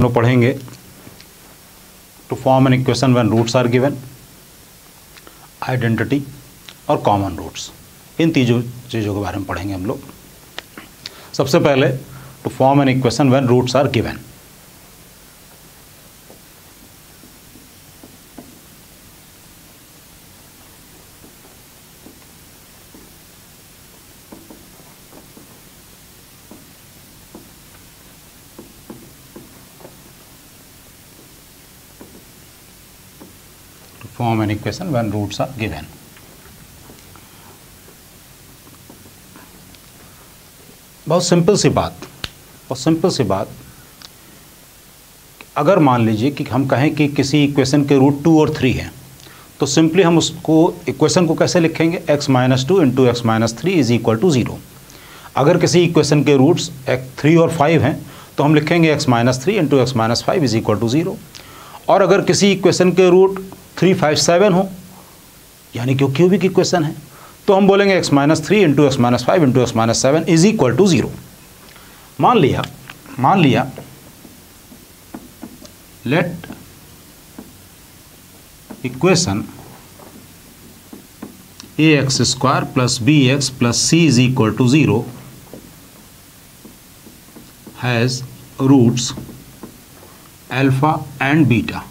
में पढ़ेंगे to form an equation when roots are given, identity और कॉमन रूट्स। इन तीनों चीज़ों के बारे में पढ़ेंगे हम लोग। सबसे पहले to form an equation when roots are given. Form an equation when roots are given। बहुत सिंपल सी बात, अगर मान लीजिए कि हम कहें कि किसी इक्वेशन के रूट 2 और 3 हैं, तो सिंपली हम उसको इक्वेशन को कैसे लिखेंगे, x - 2 into x - 3 is equal to 0। अगर किसी इक्वेशन के रूट्स 3 और 5 हैं तो हम लिखेंगे x - 3 into x - 5 is equal to 0। और अगर किसी इक्वेशन के रूट 3, 5, 7 हो, यानी कि वो क्यूबिक इक्वेशन है, तो हम बोलेंगे x - 3 into x - 5 into x - 7 is equal to 0। मान लिया let equation ax² plus bx plus c is equal to 0 has roots alpha and beta,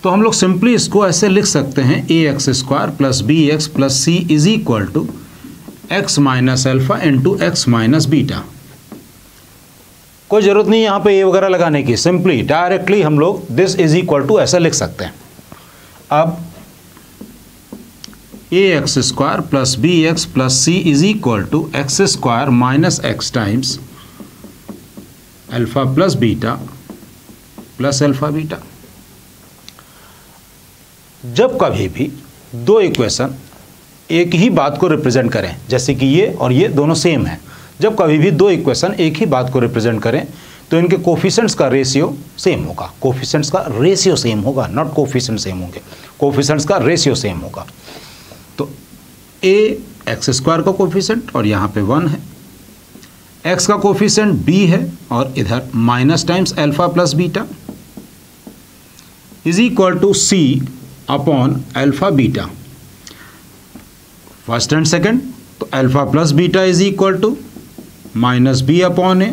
तो हम लोग सिंपली इसको ऐसे लिख सकते हैं ax² plus bx plus c is equal to x minus alpha into x minus beta. कोई ज़रूरत नहीं यहाँ पे ये वगैरह लगाने की, सिंपली डायरेक्टली हम लोग दिस इज इक्वल टू ऐसे लिख सकते हैं। अब ax² plus bx plus c is equal to x² minus x times alpha plus beta plus alpha beta. जब कभी भी दो इक्वेशन एक ही बात को रिप्रेजेंट करें, जैसे कि ये और ये दोनों सेम हैं, जब कभी भी दो इक्वेशन एक ही बात को रिप्रेजेंट करें तो इनके कोफिशिएंट्स का रेशियो सेम होगा। कोफिशिएंट्स का रेशियो सेम होगा, नॉट कोफिशिएंट सेम होंगे, कोफिशिएंट्स का रेशियो सेम होगा। तो ax² का कोफिशिएंट और यहाँ पे 1 है, x का कोफिशिएंट b है और इधर minus times alpha plus beta is equal to c upon alpha beta, first and second. तो alpha plus beta is equal to minus b upon a,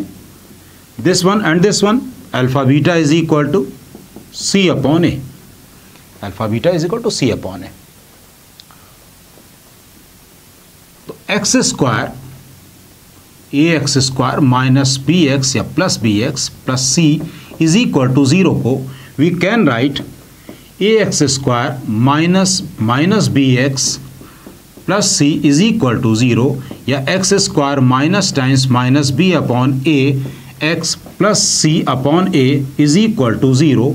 this one and this one, alpha beta is equal to c upon a, alpha beta is equal to c upon a। तो ax² minus bx या plus bx plus c is equal to 0 को we can write ax² minus bx plus c is equal to 0 या x² minus times minus b upon a x plus c upon a is equal to 0।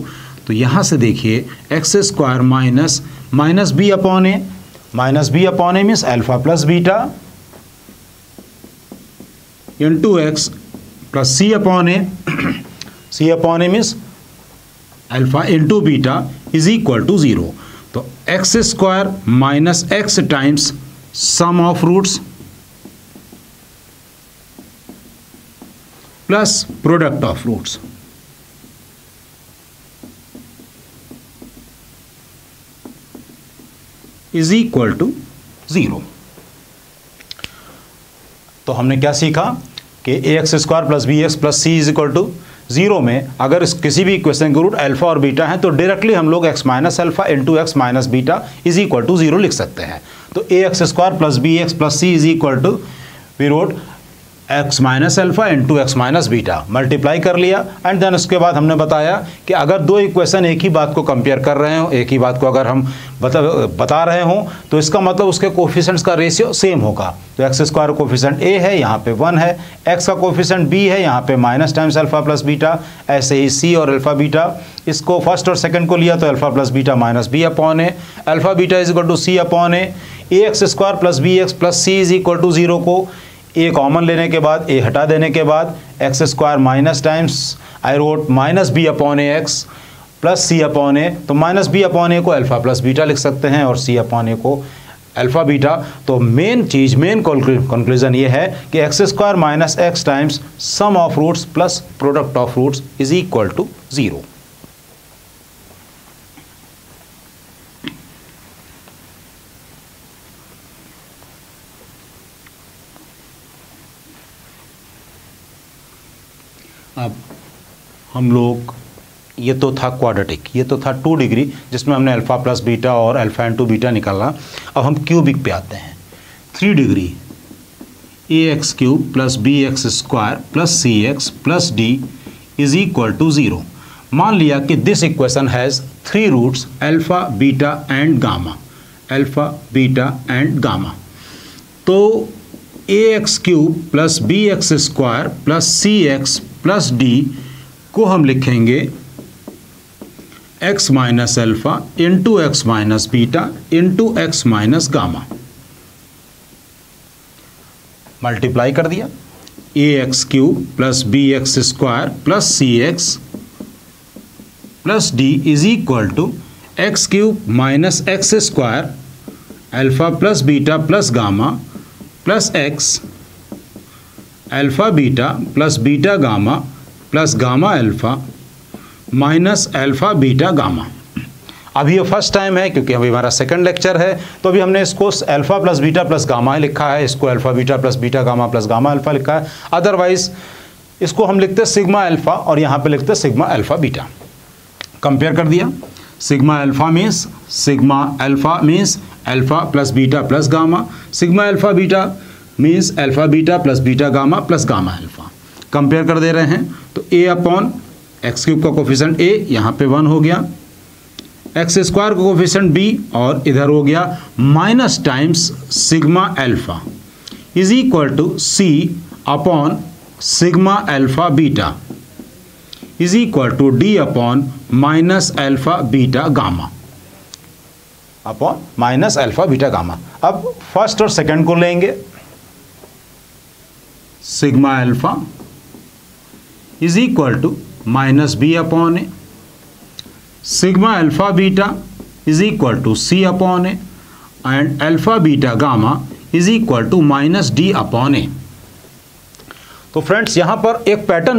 तो यहाँ से देखिए x² minus b upon a, minus b upon a means alpha plus beta into x plus c upon a, c upon a means alpha into beta is equal to 0। तो x² minus x times sum of roots plus product of roots is equal to 0। तो हमने क्या सीखा कि ax² plus bx plus c is equal to 0 में अगर इस किसी भी इक्वेशन के रूट अल्फा और बीटा हैं तो डायरेक्टली हम लोग x minus alpha into x minus beta is equal to 0 लिख सकते हैं। तो ax² plus bx plus c is equal to we wrote x minus alpha into x minus beta, multiply कर लिया एंड देन उसके बाद हमने बताया कि अगर दो इक्वेशन एक ही बात को कंपेयर कर रहे हो, एक ही बात को अगर हम बता रहे हों तो इसका मतलब उसके कोफिशिएंट्स का रेशियो सेम होगा। तो x² कोफिशिएंट a है, यहाँ पे 1 है, x का कोफिशिएंट b है, यहाँ पे minus times alpha plus beta, ऐसे ही c और अल्फा बीटा, इसको फर्स्ट और सेकंड को लिया तो alpha plus beta minus b upon a, alpha beta is equal to c upon a, ax² plus bx plus c is equal to 0 को a common लेने के बाद, a हटा देने के बाद x² minus times I wrote minus b upon a x plus c upon a, तो minus b upon a को अल्फा प्लस बीटा लिख सकते हैं और c अपॉन a को अल्फ़ा बीटा, तो मेन कंक्लूजन ये है कि x square minus X times sum of roots plus product of roots is equal to 0। अब हम लोग, ये तो था क्वाड्रेटिक, ये तो था 2 डिग्री जिसमें हमने अल्फ़ा प्लस बीटा और अल्फ़ा इंटू बीटा निकाला। अब हम क्यूबिक पे आते हैं। 3 degree a x cube plus B x square plus c x plus d is equal to 0। मान लिया कि this equation has 3 roots alpha beta and gamma, alpha beta and gamma. तो a x cube plus B x square plus c x plus d को हम लिखेंगे x minus alpha into x minus beta into x minus gamma. Multiply कर दिया, a x cube plus B x square plus c x plus d is equal to x cube minus x square alpha plus beta plus gamma plus x alpha beta plus beta gamma plus gamma alpha minus alpha beta gamma. अभी ये first time है क्योंकि अभी हमारा second lecture है, तो अभी हमने इसको alpha plus beta plus gamma लिखा है, इसको alpha beta plus beta gamma plus gamma alpha लिखा है। अदरवाइज इसको हम लिखते सिग्मा अल्फ़ा और यहाँ पे लिखते सिग्मा अल्फ़ा बीटा। कंपेयर कर दिया, sigma alpha means alpha plus beta plus gamma, sigma alpha beta means alpha beta plus beta gamma plus gamma alpha. Compare कर दे रहे हैं तो a अपॉन एक्स क्यूब का कोफिशिएंट a यहाँ पे 1 हो गया, एक्स स्क्वायर का कोफिशिएंट b और इधर हो गया minus times sigma alpha is equal to c upon sigma alpha beta is equal to d upon minus alpha beta gamma upon minus alpha beta gamma. अब फर्स्ट और second को लेंगे, sigma alpha is equal to minus B upon a, sigma alpha beta is equal to C upon A and alpha beta gamma is equal to minus d upon a. तो friends यहाँ पर एक pattern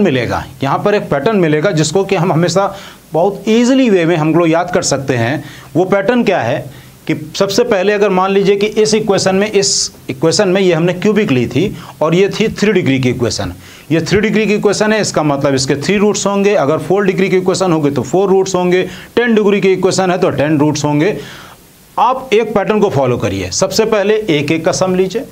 मिलेगा, जिसको कि हम हमेशा बहुत ईजिली वे में हम लोग याद कर सकते हैं। वो पैटर्न क्या है कि सबसे पहले अगर मान लीजिए कि इस इक्वेशन में ये हमने क्यूबिक ली थी और ये थी 3 डिग्री की इक्वेशन, ये 3 डिग्री की इक्वेशन है, इसका मतलब इसके 3 रूट्स होंगे। अगर 4 डिग्री की इक्वेशन होगी तो 4 रूट्स होंगे, 10 डिग्री की इक्वेशन है तो 10 रूट्स होंगे। आप एक पैटर्न को फॉलो करिए, सबसे पहले 1 का सम लीजिए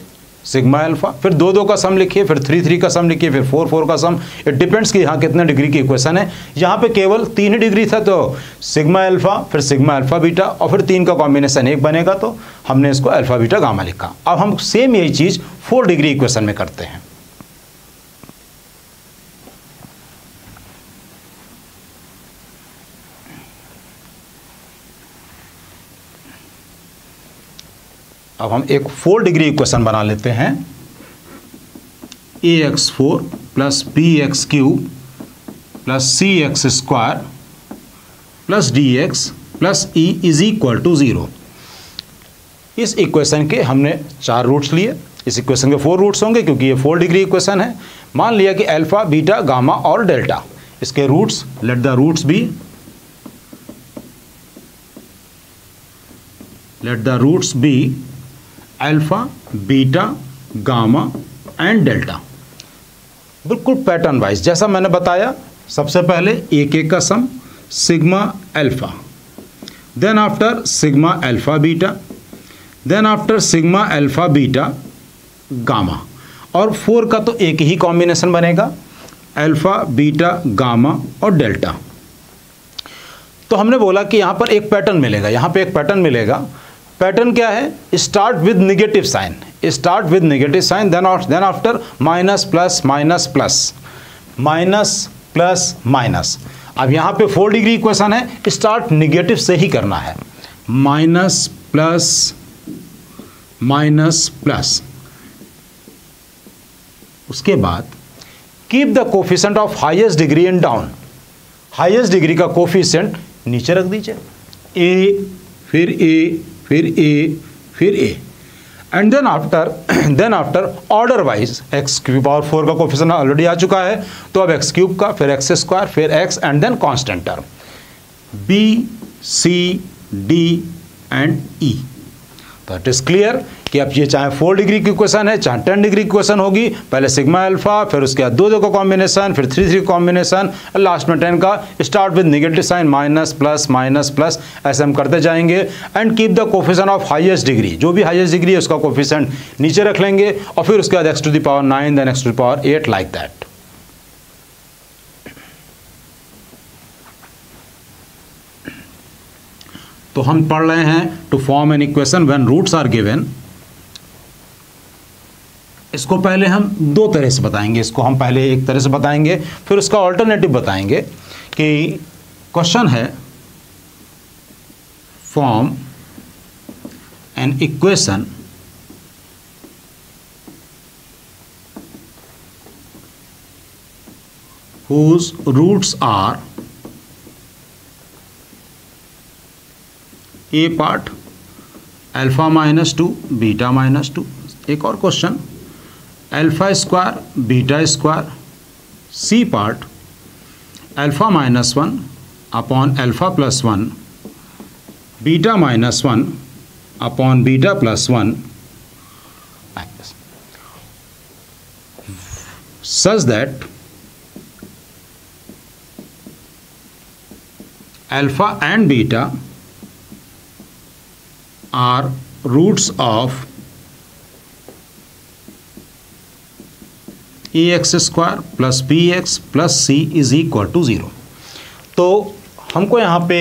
सिग्मा अल्फ़ा, फिर 2 का सम लिखिए, फिर 3 का सम लिखिए, फिर 4 का सम। इट डिपेंड्स कि यहाँ कितने डिग्री की इक्वेशन है। यहाँ पे केवल 3 डिग्री था तो सिग्मा अल्फ़ा फिर सिग्मा अल्फ़ा बीटा और फिर 3 का कॉम्बिनेशन 1 बनेगा, तो हमने इसको अल्फ़ा बीटा गामा लिखा। अब हम सेम यही चीज़ 4 डिग्री इक्वेशन में करते हैं। अब हम एक 4 डिग्री इक्वेशन बना लेते हैं, ax4 plus bx cube plus cx square plus dx plus e is equal to 0। इस इक्वेशन के हमने 4 रूट्स लिए, इस इक्वेशन के 4 रूट्स होंगे क्योंकि ये 4 डिग्री इक्वेशन है। मान लिया कि अल्फ़ा बीटा गामा और डेल्टा, इसके roots let the roots be alpha beta gamma and delta. बिल्कुल पैटर्न वाइज जैसा मैंने बताया, सबसे पहले 1 का sum sigma alpha, then after sigma alpha beta, then after sigma alpha beta gamma, और 4 का तो एक ही कॉम्बिनेशन बनेगा अल्फ़ा बीटा गामा और डेल्टा। तो हमने बोला कि यहाँ पर एक पैटर्न मिलेगा, यहाँ पे एक पैटर्न मिलेगा। पैटर्न क्या है? Start with negative sign, then after minus plus minus plus minus plus minus. अब यहाँ पे 4 डिग्री इक्वेशन है, स्टार्ट नेगेटिव से ही करना है। माइनस प्लस माइनस प्लस, उसके बाद keep the coefficient of highest degree in down, highest degree का कोफिशिएंट नीचे रख दीजिए, ए फिर ए फिर ए फिर a. And then after order wise x cube power 4 का कोफिशिएंट ऑलरेडी आ चुका है, तो अब एक्स क्यूब का, फिर एक्स स्क्वायर, फिर x and then constant term b c d and e. तो इट इज क्लियर कि अब ये चाहे 4 डिग्री की इक्वेशन है, चाहे 10 डिग्री की इक्वेशन होगी, पहले सिग्मा अल्फा, फिर उसके बाद 2 का कॉम्बिनेशन, फिर 3 का कॉम्बिनेशन, लास्ट में 10 का, start with negative sign minus plus, ऐसे हम करते जाएंगे and keep the coefficient of highest degree, जो भी हाईएस्ट डिग्री है उसका कोफिशिएंट नीचे रख लेंगे, और फिर उसके बाद x to the power 9 then x to the power 8 like that. तो हम पढ़ रहे हैं to form an equation when roots are given. इसको पहले हम 2 तरह से बताएंगे, इसको हम पहले एक तरह से बताएंगे, फिर उसका ऑल्टरनेटिव बताएंगे कि क्वेश्चन है form an equation whose roots are A part alpha minus 2 beta minus 2। एक और question alpha square beta square C part alpha minus 1 upon alpha plus 1 beta minus 1 upon beta plus 1 such that alpha and beta are roots of ax square plus bx plus c is equal to 0। तो हमको यहाँ पे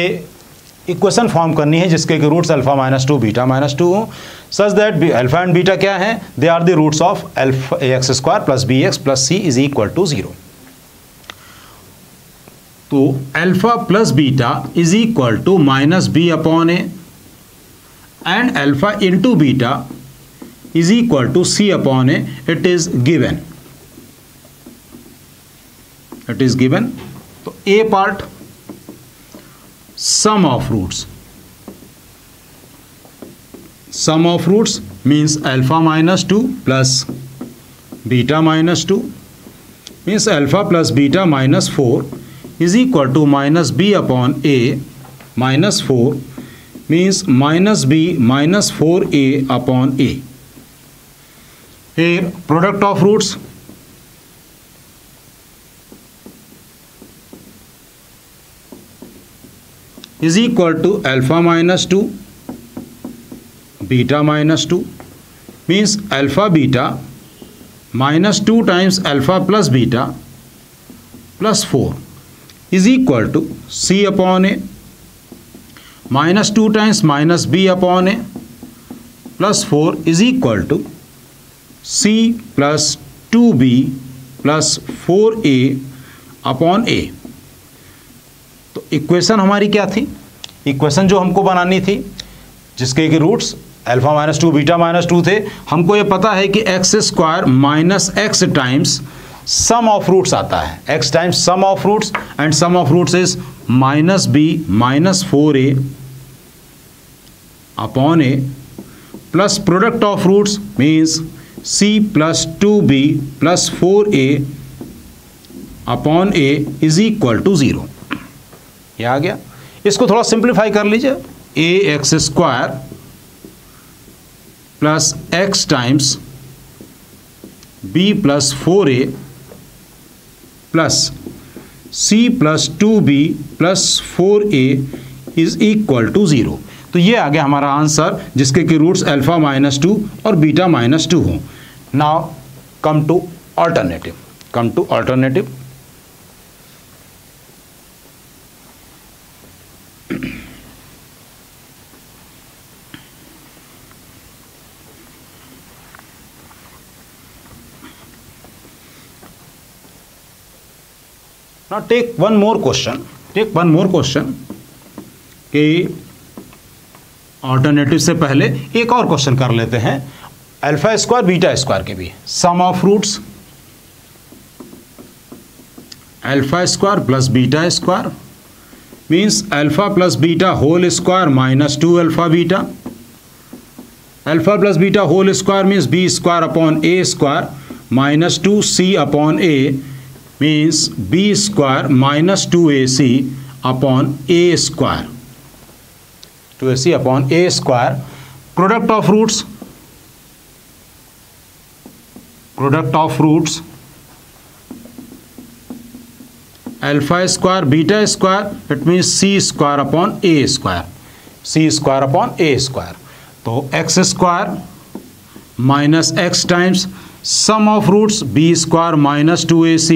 equation form करनी है जिसके कि roots alpha minus 2 beta minus 2 हो, such that alpha and beta क्या है, they are the roots of alpha X square plus B X plus C is equal to 0। तो alpha plus beta is equal to minus B upon A and alpha into beta is equal to C upon A, it is given, it is given. तो A part sum of roots means alpha minus 2 plus beta minus 2 means alpha plus beta minus 4 is equal to minus b upon a minus 4 means minus b minus 4a upon a। Here product of roots is equal to alpha minus 2 beta minus 2 means alpha beta minus 2 times alpha plus beta plus 4 is equal to c upon a minus 2 times minus b upon a plus 4 is equal to c plus 2b plus 4a upon a। तो equation हमारी क्या थी, equation जो हमको बनानी थी जिसके कि roots alpha minus 2 beta minus 2 थे, हमको ये पता है कि x square minus X times sum of roots आता है, X times sum of roots and sum of roots is minus B minus 4a upon A plus product of roots means c plus 2b plus 4a upon a is equal to 0। ये आ गया। इसको थोड़ा simplify कर लीजिए, A X square plus X times B plus 4a plus C plus 2b plus 4a is equal to 0। तो ये आ गया हमारा आंसर जिसके कि रूट्स अल्फा माइनस 2 और बीटा माइनस 2 हों। Now come two alternative, Now take one more question कि ऑल्टरनेटिव से पहले एक और क्वेश्चन कर लेते हैं अल्फा स्क्वायर बीटा स्क्वायर के भी। Sum of roots alpha square plus beta square means alpha plus beta whole square minus 2 alpha beta alpha plus beta whole square means b square upon A square minus 2c upon a means b square minus 2ac upon A square, 2ac upon A square. Product of roots alpha square beta square it means c square upon A square, c square upon A square. तो x square minus X times sum of roots B square minus 2ac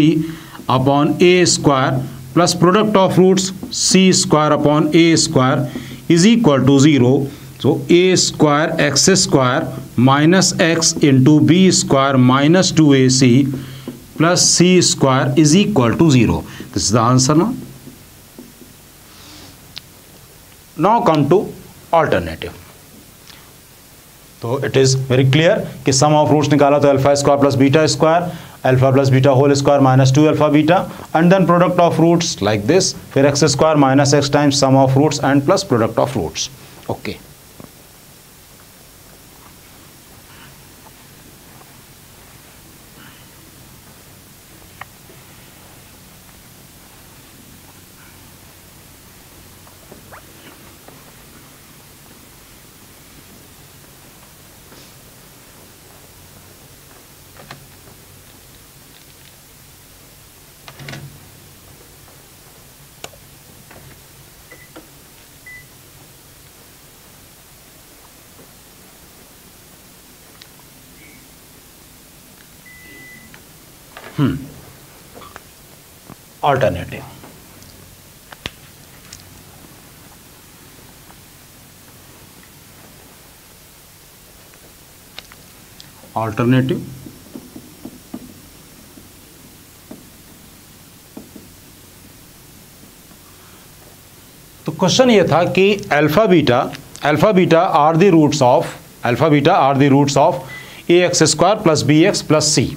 upon A square plus product of roots C square upon A square is equal to 0. So a square x square minus x into b square minus 2ac plus c square is equal to 0. This is the answer now. Now come to alternative. तो it is very clear कि sum of roots निकाला तो alpha square plus beta square, alpha plus beta whole square minus 2 alpha beta, and then product of roots like this, फिर x square minus x times sum of roots and plus product of roots. Okay. Alternative. Alternative. तो question ये था कि alpha beta are the roots of A X square plus B X plus C.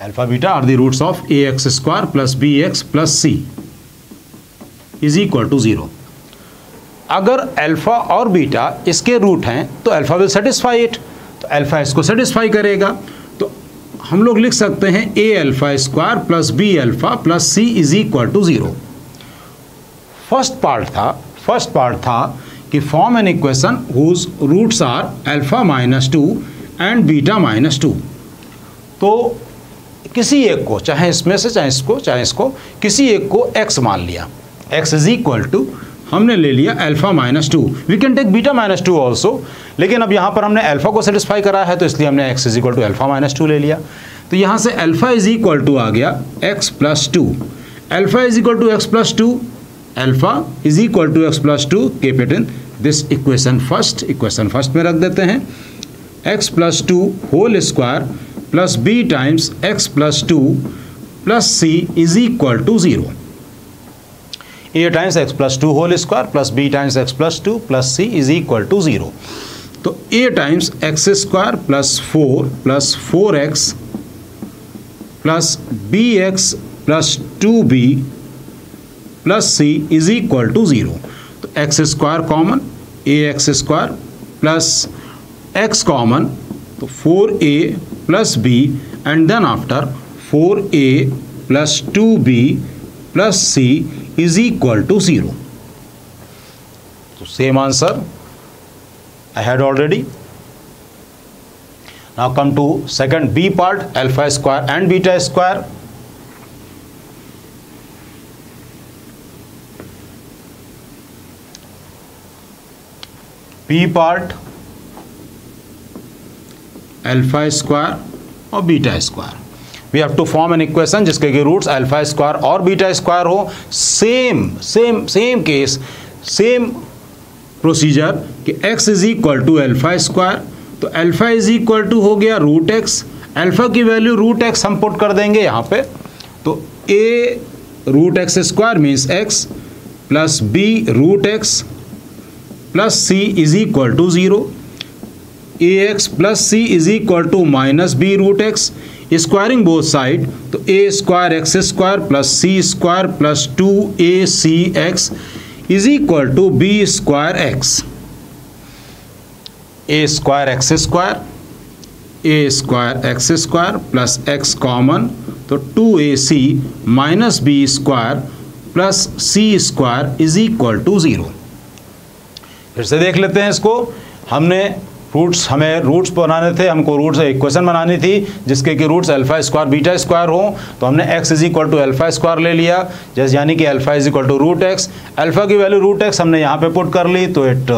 Alpha beta are the roots of ax square plus bx plus c is equal to 0. अगर alpha और beta इसके root हैं तो alpha will satisfy it, तो alpha इसको satisfy करेगा. तो हम लोग लिख सकते हैं a alpha square plus b alpha plus C is equal to 0. First part था कि form an equation whose roots are alpha minus 2 and beta minus 2. तो किसी एक को, चाहे इसमें से चाहे इसको किसी एक को x मान लिया, x इज इक्वल टू हमने ले लिया alpha minus 2. We can take beta minus 2 also, लेकिन अब यहाँ पर हमने अल्फा को सेटिस्फाई करा है तो इसलिए हमने x is equal to alpha minus 2 ले लिया. तो यहाँ से अल्फा इज इक्वल टू आ गया x plus 2, alpha is equal to x plus 2, alpha is equal to x plus 2. Keep it in this equation first में रख देते हैं. x plus 2 whole square plus b times x plus 2 plus c is equal to 0. a times x plus 2 whole square plus b times x plus 2 plus c is equal to 0. तो a times x square plus 4 plus 4x plus bx plus 2b plus c is equal to 0. तो x square common, ax square plus x common, तो 4a plus b and then after 4a plus 2b plus c is equal to 0. So same answer I had already. Now come to second b part, alpha square and beta square. b part alpha square और beta square. We have to form an equation जिसके के roots alpha square और beta square हो. Same case, same procedure कि x is equal to alpha square, तो alpha is equal to हो गया root x. Alpha की वैल्यू रूट x हम पुट कर देंगे यहाँ पे. तो a root x square means x plus b root x plus c is equal to 0. ax plus c is equal to minus b root x. Squaring both side, तो a square x square plus c square plus 2acx is equal to b square x. A square x square plus X common, तो 2ac minus B square plus C square is equal to 0। फिर से देख लेते हैं इसको। हमें roots बनाने थे, हमको रूट्स इक्वेशन बनानी थी जिसके कि roots alpha square beta square हो, तो हमने x is equal to alpha square ले लिया, जैसे यानी कि alpha is equal to root x. Alpha की वैल्यू रूट एक्स हमने यहाँ पे पुट कर ली, तो it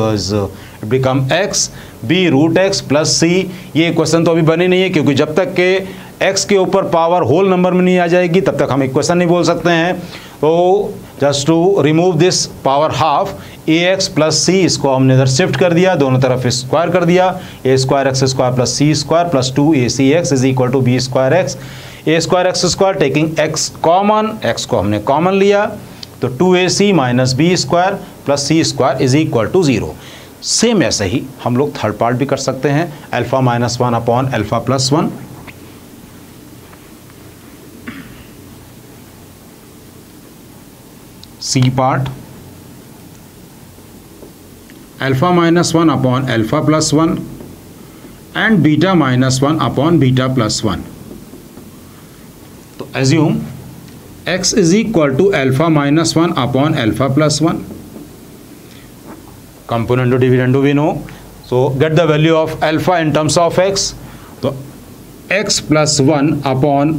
become x b root x plus c. ये इक्वेशन तो अभी बनी नहीं है, क्योंकि जब तक के x के ऊपर पावर होल नंबर में नहीं आ जाएगी तब तक हम इक्वेशन नहीं बोल सकते हैं। तो just to remove this power half, a x plus c, इसको हमने इधर शिफ्ट कर दिया, दोनों तरफ स्क्वायर कर दिया, a square x square plus C square plus 2ac x is equal to b square x, a square x square taking x common, x को हमने कॉमन लिया, तो 2ac minus B square plus C square is equal to 0। Same ऐसे ही हम लोग third part भी कर सकते हैं, alpha minus 1 upon alpha plus 1। C part, alpha minus 1 upon alpha plus 1 and beta minus 1 upon beta plus 1। तो assume x is equal to alpha minus 1 upon alpha plus 1, component dividend we know, so get the value of alpha in terms of x, तो x plus 1 upon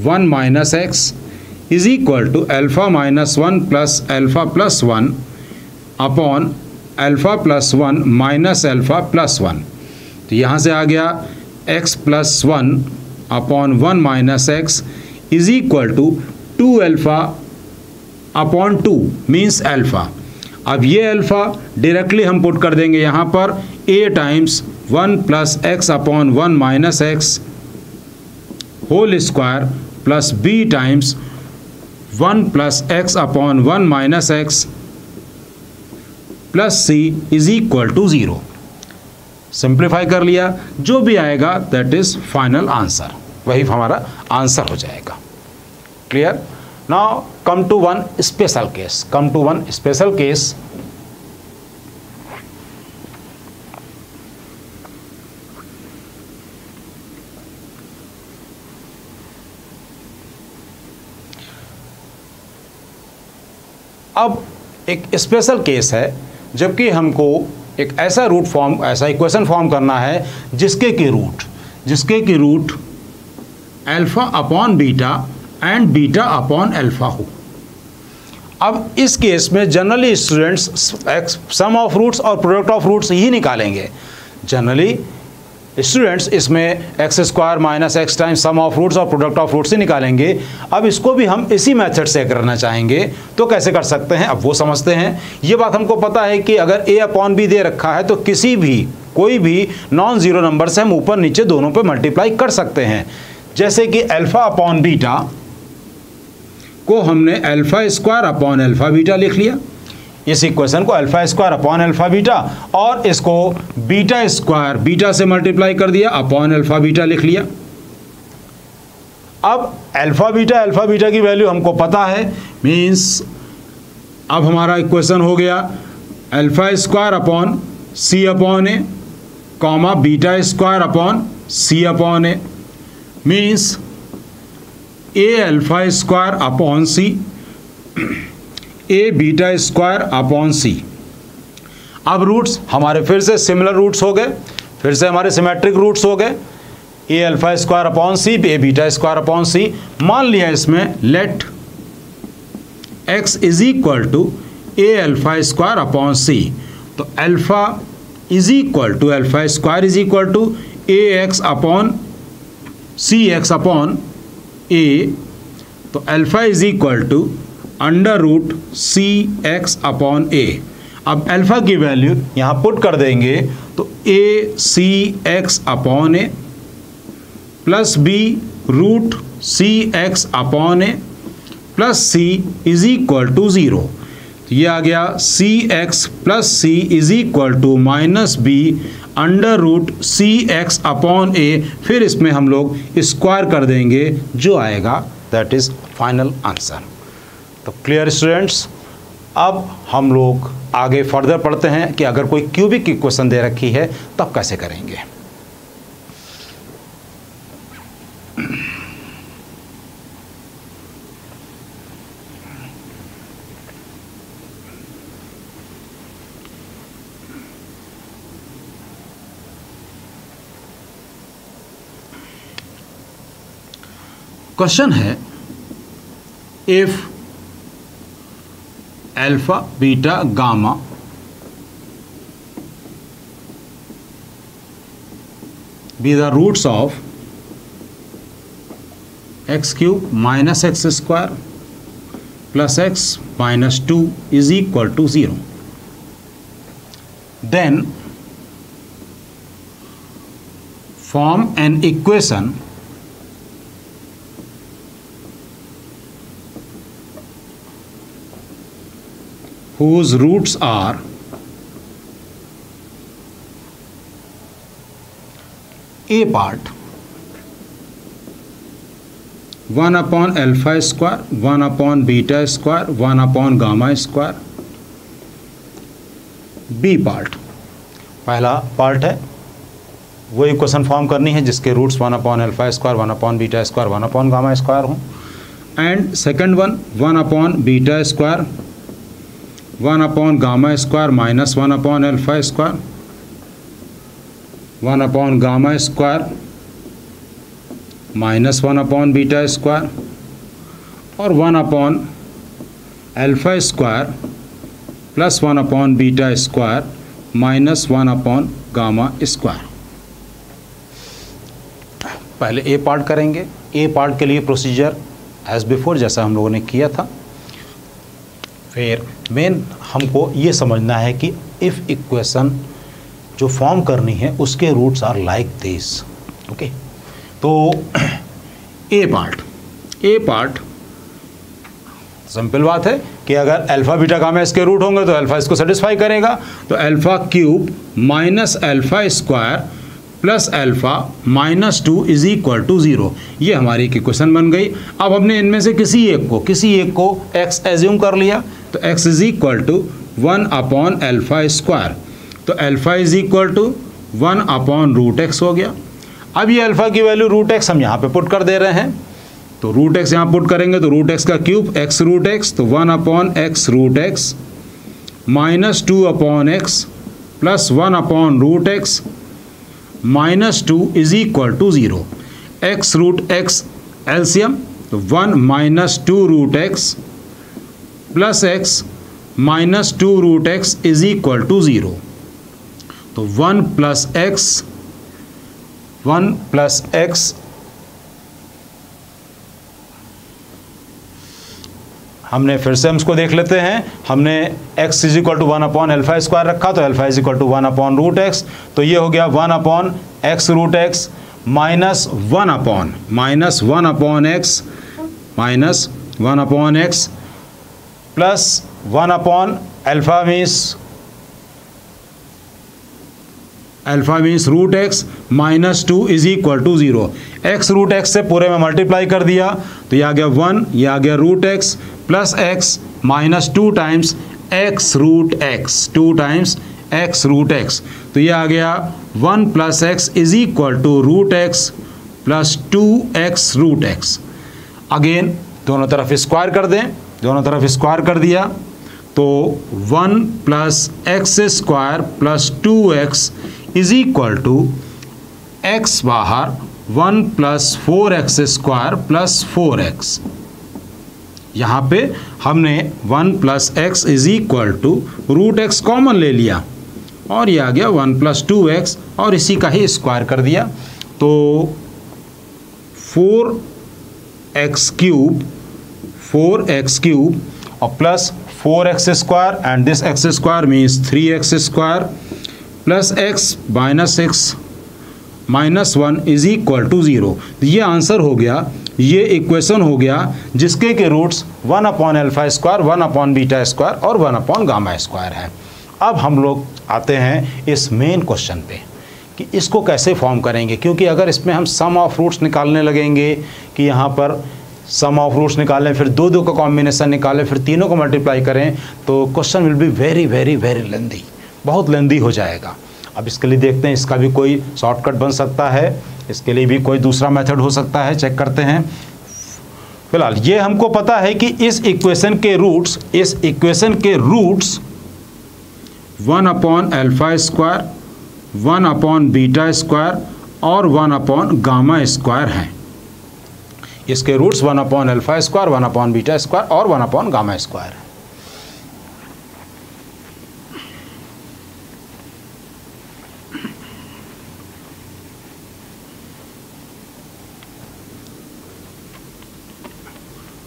1 minus x is equal to alpha minus 1 plus alpha plus 1 upon alpha plus 1 minus alpha plus 1। तो यहाँ से आ गया x plus 1 upon 1 minus x is equal to 2 alpha upon 2 means alpha. अब ये alpha directly हम put कर देंगे यहाँ पर, a times 1 plus x upon 1 minus x whole square plus b times 1 plus x upon 1 minus x plus C is equal to 0। Simplify कर लिया, जो भी आएगा दैट इज फाइनल आंसर, वही हमारा आंसर हो जाएगा। Clear? Now come to one special case, अब एक स्पेशल केस है जबकि हमको एक ऐसा ऐसा इक्वेशन फॉर्म करना है जिसके की root alpha upon beta and beta upon alpha हो। अब इस केस में generally students sum of roots और प्रोडक्ट ऑफ रूट्स ही निकालेंगे। जनरली स्टूडेंट्स इसमें X square minus X times sum of roots और प्रोडक्ट ऑफ रूट्स ही निकालेंगे। अब इसको भी हम इसी मेथड से करना चाहेंगे तो कैसे कर सकते हैं, अब वो समझते हैं। ये बात हमको पता है कि अगर a अपॉन बी दे रखा है तो कोई भी नॉन ज़ीरो नंबर से हम ऊपर नीचे दोनों पे मल्टीप्लाई कर सकते हैं। जैसे कि अल्फ़ा अपॉन बीटा को हमने alpha square upon alpha beta लिख लिया, इस इक्वेशन को alpha square upon alpha beta, और इसको बीटा स्क्वायर बीटा से मल्टीप्लाई कर दिया अपॉन अल्फ़ा बीटा लिख लिया। अब अल्फ़ा बीटा की वैल्यू हमको पता है, मीन्स अब हमारा इक्वेशन हो गया alpha square upon C upon A comma beta square upon C upon a, means A alpha square upon c a beta square upon सी। अब रूट्स हमारे फिर से सिमिलर रूट्स हो गए, फिर से हमारे सिमेट्रिक रूट्स हो गए, a alpha square upon c a beta square upon c. मान लिया इसमें let x is equal to a alpha square upon c, तो alpha is equal to alpha square is equal to a x upon c x upon a, तो alpha is equal to under root c x upon a. अब alpha की value यहाँ put कर देंगे तो a c x upon A plus B root c x upon A plus C is equal to 0। तो ये आ गया c x plus C is equal to minus b under root c x upon a, फिर इसमें हम लोग square कर देंगे, जो आएगा दैट इज़ फाइनल आंसर। तो क्लियर स्टूडेंट्स, अब हम लोग आगे फर्दर पढ़ते हैं कि अगर कोई क्यूबिक इक्वेशन दे रखी है तब कैसे करेंगे। क्वेश्चन है if alpha beta gamma be the roots of x cube minus x square plus x minus 2 is equal to 0, then form an equation whose roots are a part 1 upon alpha square, 1 upon beta square, 1 upon gamma square, b part पहला part है वो equation form करनी है जिसके roots 1 upon alpha square, 1 upon beta square, 1 upon gamma square हों, and second one 1 upon beta square, 1 upon gamma square minus 1 upon alpha square, 1 upon gamma square minus 1 upon beta square और 1 upon alpha square plus 1 upon beta square minus 1 upon gamma square। पहले ए part करेंगे। ए part के लिए procedure as before जैसा हम लोगों ने किया था। फिर मेन हमको ये समझना है कि इफ़ इक्वेशन जो फॉर्म करनी है उसके roots are like this. Okay, तो ए पार्ट सिंपल बात है कि अगर अल्फा बीटा गामा इसके रूट होंगे तो अल्फा इसको सेटिस्फाई करेगा, तो alpha cube minus alpha square plus alpha minus 2 is equal to 0। ये हमारी एक इक्वेशन बन गई। अब हमने इनमें से किसी एक को x एज्यूम कर लिया, तो x is equal to 1 upon alpha square, तो alpha is equal to 1 upon root x हो गया। अब ये अल्फा की वैल्यू रूट एक्स हम यहाँ पे पुट कर दे रहे हैं, तो रूट एक्स यहाँ पुट करेंगे तो रूट एक्स का क्यूब एक्स रूट एक्स, तो 1 upon x root x minus 2 upon x plus 1 upon root x minus 2 is equal to 0। X root x LCM, तो 1 minus 2 root x plus x minus 2 root x is equal to 0, तो 1 plus x हमने फिर से हम इसको देख लेते हैं। हमने x is equal to 1 upon alpha square रखा, तो alpha is equal to 1 upon root x, तो ये हो गया 1 upon x root x minus 1 upon x plus 1 upon alpha means root x minus 2 is equal to 0। X root x से पूरे में multiply कर दिया, तो ये आ गया 1, ये आ गया root x plus x minus 2 times x root x, 2 times x root x, तो ये आ गया 1 plus x is equal to root x plus 2x root x. Again दोनों तरफ स्क्वायर कर दें, दोनों तरफ स्क्वायर कर दिया, तो 1 plus x square plus 2x is equal to x बाहर 1 plus 4x square plus 4x। यहाँ पे हमने 1 plus x is equal to root x common ले लिया और ये आ गया 1 प्लस 2x और इसी का ही स्क्वायर कर दिया, तो 4x क्यूब और plus 4x square and this x square means 3x square plus x minus 6 minus 1 is equal to 0। ये आंसर हो गया, ये इक्वेशन हो गया जिसके के roots 1 upon alpha square, 1 upon beta square और 1 अपॉन गामा स्क्वायर है। अब हम लोग आते हैं इस मेन क्वेश्चन पे कि इसको कैसे फॉर्म करेंगे, क्योंकि अगर इसमें हम सम ऑफ रूट्स निकालने लगेंगे कि यहाँ पर सम ऑफ रूट्स निकालें, फिर दो दो का कॉम्बिनेशन निकालें, फिर तीनों को मल्टीप्लाई करें, तो question will be very very very lengthy, बहुत लेंदी हो जाएगा। अब इसके लिए देखते हैं इसका भी कोई शॉर्टकट बन सकता है, इसके लिए भी कोई दूसरा मेथड हो सकता है, चेक करते हैं। फिलहाल ये हमको पता है कि इस इक्वेशन के roots 1 upon alpha square, 1 upon beta square और 1 अपॉन गामा स्क्वायर हैं। इसके roots 1 upon alpha square, 1 upon beta square और 1 अपॉन गामा स्क्वायर है।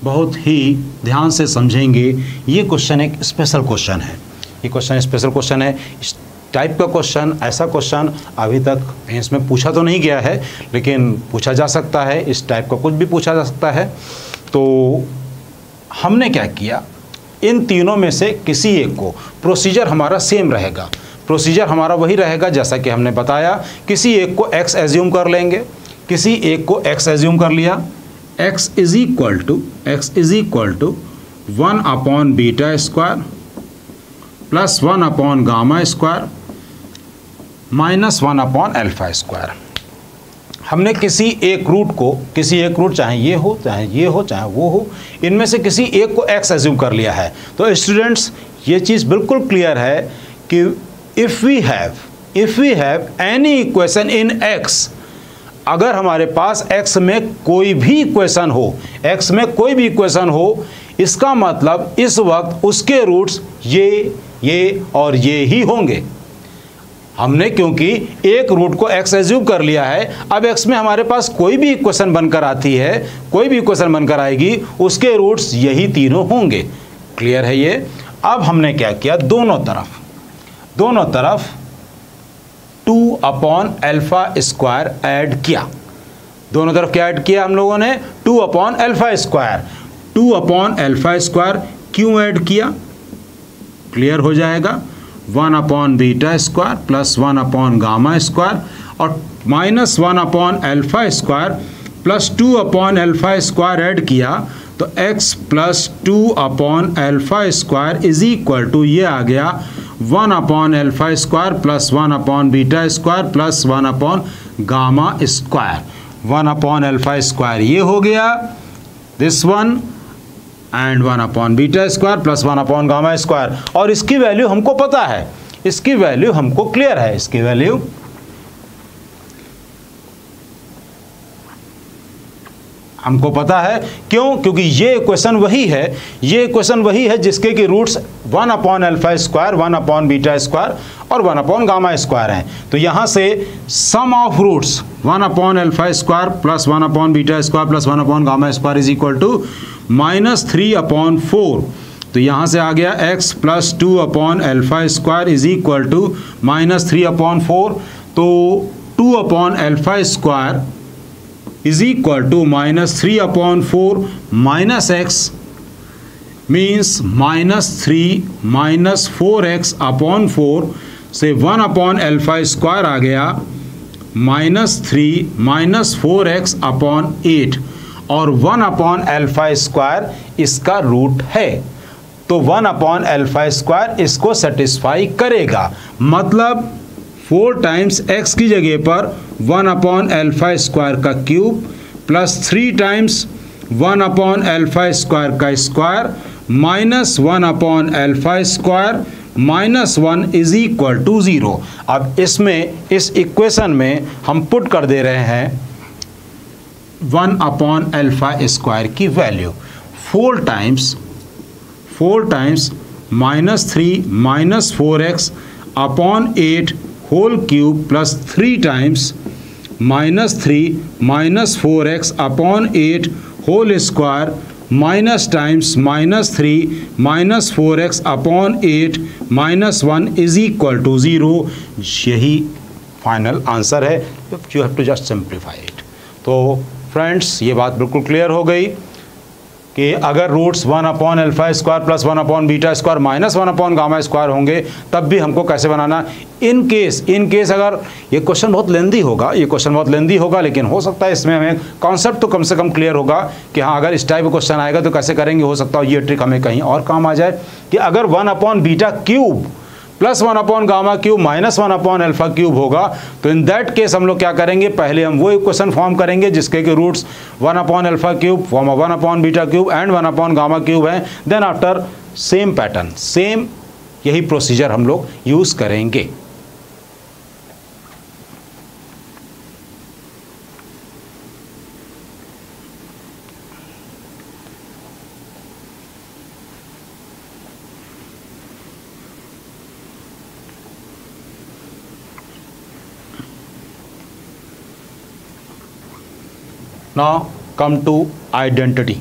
बहुत ही ध्यान से समझेंगे, ये क्वेश्चन एक स्पेशल क्वेश्चन है। ये क्वेश्चन स्पेशल क्वेश्चन है। इस टाइप का क्वेश्चन, ऐसा क्वेश्चन अभी तक इसमें पूछा तो नहीं गया है, लेकिन पूछा जा सकता है। इस टाइप का कुछ भी पूछा जा सकता है। तो हमने क्या किया, इन तीनों में से किसी एक को, प्रोसीजर हमारा सेम रहेगा, प्रोसीजर हमारा वही रहेगा जैसा कि हमने बताया। किसी एक को x एज्यूम कर लेंगे, किसी एक को x एज्यूम कर लिया, x is equal to 1 upon beta square plus 1 upon gamma square minus 1 upon alpha square. हमने किसी एक रूट चाहे ये हो चाहे वो हो, इनमें से किसी एक को x एज्यूम कर लिया है। तो स्टूडेंट्स ये चीज़ बिल्कुल क्लियर है कि if we have any equation in x, अगर हमारे पास x में कोई भी इक्वेशन हो, इसका मतलब इस वक्त उसके रूट्स ये और ये ही होंगे। हमने क्योंकि एक रूट को x एज्यूम कर लिया है, अब x में हमारे पास कोई भी इक्वेशन बनकर आएगी, उसके रूट्स यही तीनों होंगे। क्लियर है ये। अब हमने क्या किया, दोनों तरफ 2 अपॉन अल्फा स्क्वायर ऐड किया। दोनों तरफ क्या ऐड किया हम लोगों ने, 2 upon alpha square. 2 upon alpha square क्यों ऐड किया, क्लियर हो जाएगा। 1 upon beta square plus 1 upon gamma square और minus 1 upon alpha square plus 2 upon alpha square add किया, तो x plus 2 upon alpha square is equal to, ये आ गया 1 upon alpha square plus 1 upon beta square plus 1 upon gamma square. 1 upon alpha square ये हो गया, this one, and 1 upon beta square plus 1 upon gamma square. और इसकी value हमको पता है, इसकी वैल्यू हमको क्लियर है। इसकी वैल्यू हमको पता है, क्यों? क्योंकि ये इक्वेशन वही है जिसके कि roots 1 upon alpha square, 1 upon beta square और 1 अपॉन गामा स्क्वायर हैं। तो यहाँ से sum of roots 1 upon alpha square plus 1 upon beta square plus 1 upon gamma square is equal to -3 upon 4। तो यहाँ से आ गया x plus 2 upon alpha square is equal to -3 upon 4। तो 2 upon alpha square is equal to -3 upon 4 minus x means -3 minus 4x upon 4 से 1 upon alpha square आ गया -3 minus 4x upon 8 और 1 upon alpha square इसका root है। तो 1 upon alpha square इसको satisfy करेगा। मतलब 4 टाइम्स x की जगह पर 1 अपॉन अल्फा स्क्वायर का cube plus 3 times 1 upon alpha square का square minus 1 upon alpha square minus 1 is equal to 0। अब इसमें, इस इक्वेशन में हम पुट कर दे रहे हैं 1 अपॉन अल्फा स्क्वायर की value. 4 times -3 minus 4x upon 8 whole cube plus 3 times -3 minus 4x upon 8 whole square minus times -3 minus 4x upon 8 minus 1 is equal to 0। यही फाइनल आंसर है। You have to just simplify it. तो friends ये बात बिल्कुल clear हो गई कि अगर रूट्स 1/α² प्लस 1/β² माइनस 1/γ² होंगे तब भी हमको कैसे बनाना, इन केस अगर ये क्वेश्चन बहुत लेंदी होगा, लेकिन हो सकता है इसमें हमें कॉन्सेप्ट तो कम से कम क्लियर होगा कि हाँ अगर इस टाइप का क्वेश्चन आएगा तो कैसे करेंगे। हो सकता है ये ट्रिक हमें कहीं और काम आ जाए कि अगर 1/β³ प्लस 1/γ³ माइनस 1/α³ होगा तो इन दैट केस हम लोग क्या करेंगे, पहले हम वो इक्वेशन फॉर्म करेंगे जिसके कि रूट्स 1/α³, 1/β³ एंड 1/γ³ हैं। Then after same pattern, same यही प्रोसीजर हम लोग यूज करेंगे। Now come to identity.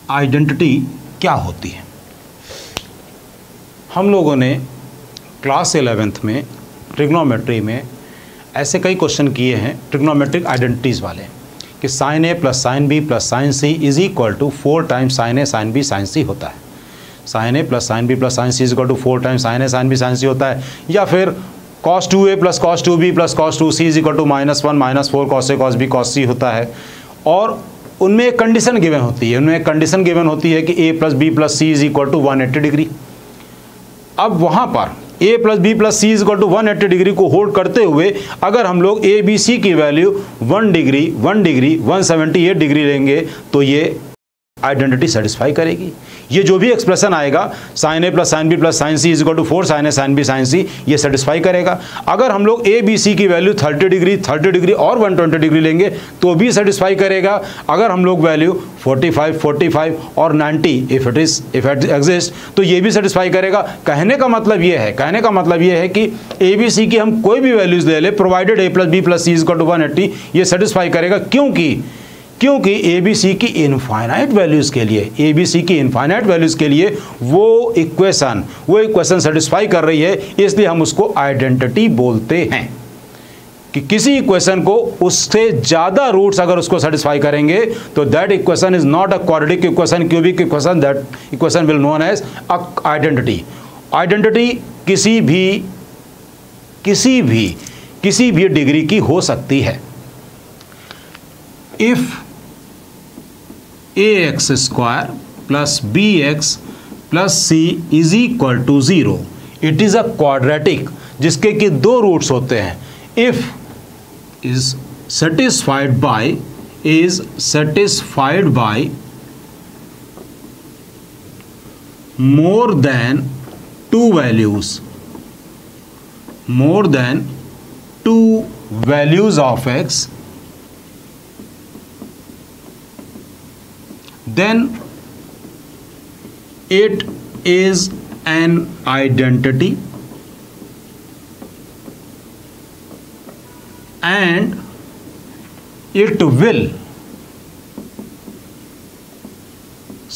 Identity क्या होती है? हम लोगों ने क्लास 11th में ट्रिग्नोमेट्री में ऐसे कई क्वेश्चन किए हैं ट्रिग्नोमेट्रिक आइडेंटिटीज़ वाले कि sine a plus sine b plus sine c is equal to 4 times sine a sine b sine c होता है। Sine a plus sine b plus sine c is equal to 4 times sine a sine b sine c होता है। या फिर cos 2a plus cos 2b plus cos 2c is equal to -1 minus 4 cos a cos b cos c होता है। और उनमें एक condition given होती है कि a plus b plus C is equal to 180 degree. अब वहाँ पर a plus b plus C is equal to 180 degree को होल्ड करते हुए अगर हम लोग ए बी सी की वैल्यू 1 डिग्री 178 डिग्री लेंगे तो ये आइडेंटिटी सेटिस्फाई करेगी। ये जो भी एक्सप्रेशन आएगा sine a plus sine b plus sine c is equal to 4 sine a sine b sine c, ये सेटिस्फाई करेगा। अगर हम लोग ए बी सी की वैल्यू 30 डिग्री और 120 डिग्री लेंगे तो भी सेटिस्फाई करेगा। अगर हम लोग वैल्यू 45 और 90 इफ इट एग्जिस्ट तो ये भी सेटिस्फाई करेगा। कहने का मतलब ये है कि ए बी सी की हम कोई भी वैल्यूज ले ले provided a plus b plus C is equal to 180, ये सेटिस्फाई करेगा। क्योंकि ए बी सी की इनफाइनाइट वैल्यूज़ के लिए वो इक्वेशन सेटिस्फाई कर रही है, इसलिए हम उसको आइडेंटिटी बोलते हैं। कि किसी इक्वेशन को उससे ज़्यादा रूट्स अगर उसको सेटिस्फाई करेंगे तो that equation is not a quadratic equation, cubic equation, that equation will known as a identity. Identity किसी भी डिग्री की हो सकती है। If ax² plus bx plus c is equal to 0, it is a quadratic जिसके कि 2 roots होते हैं। If is satisfied by more than two values of x, then it is an identity and it will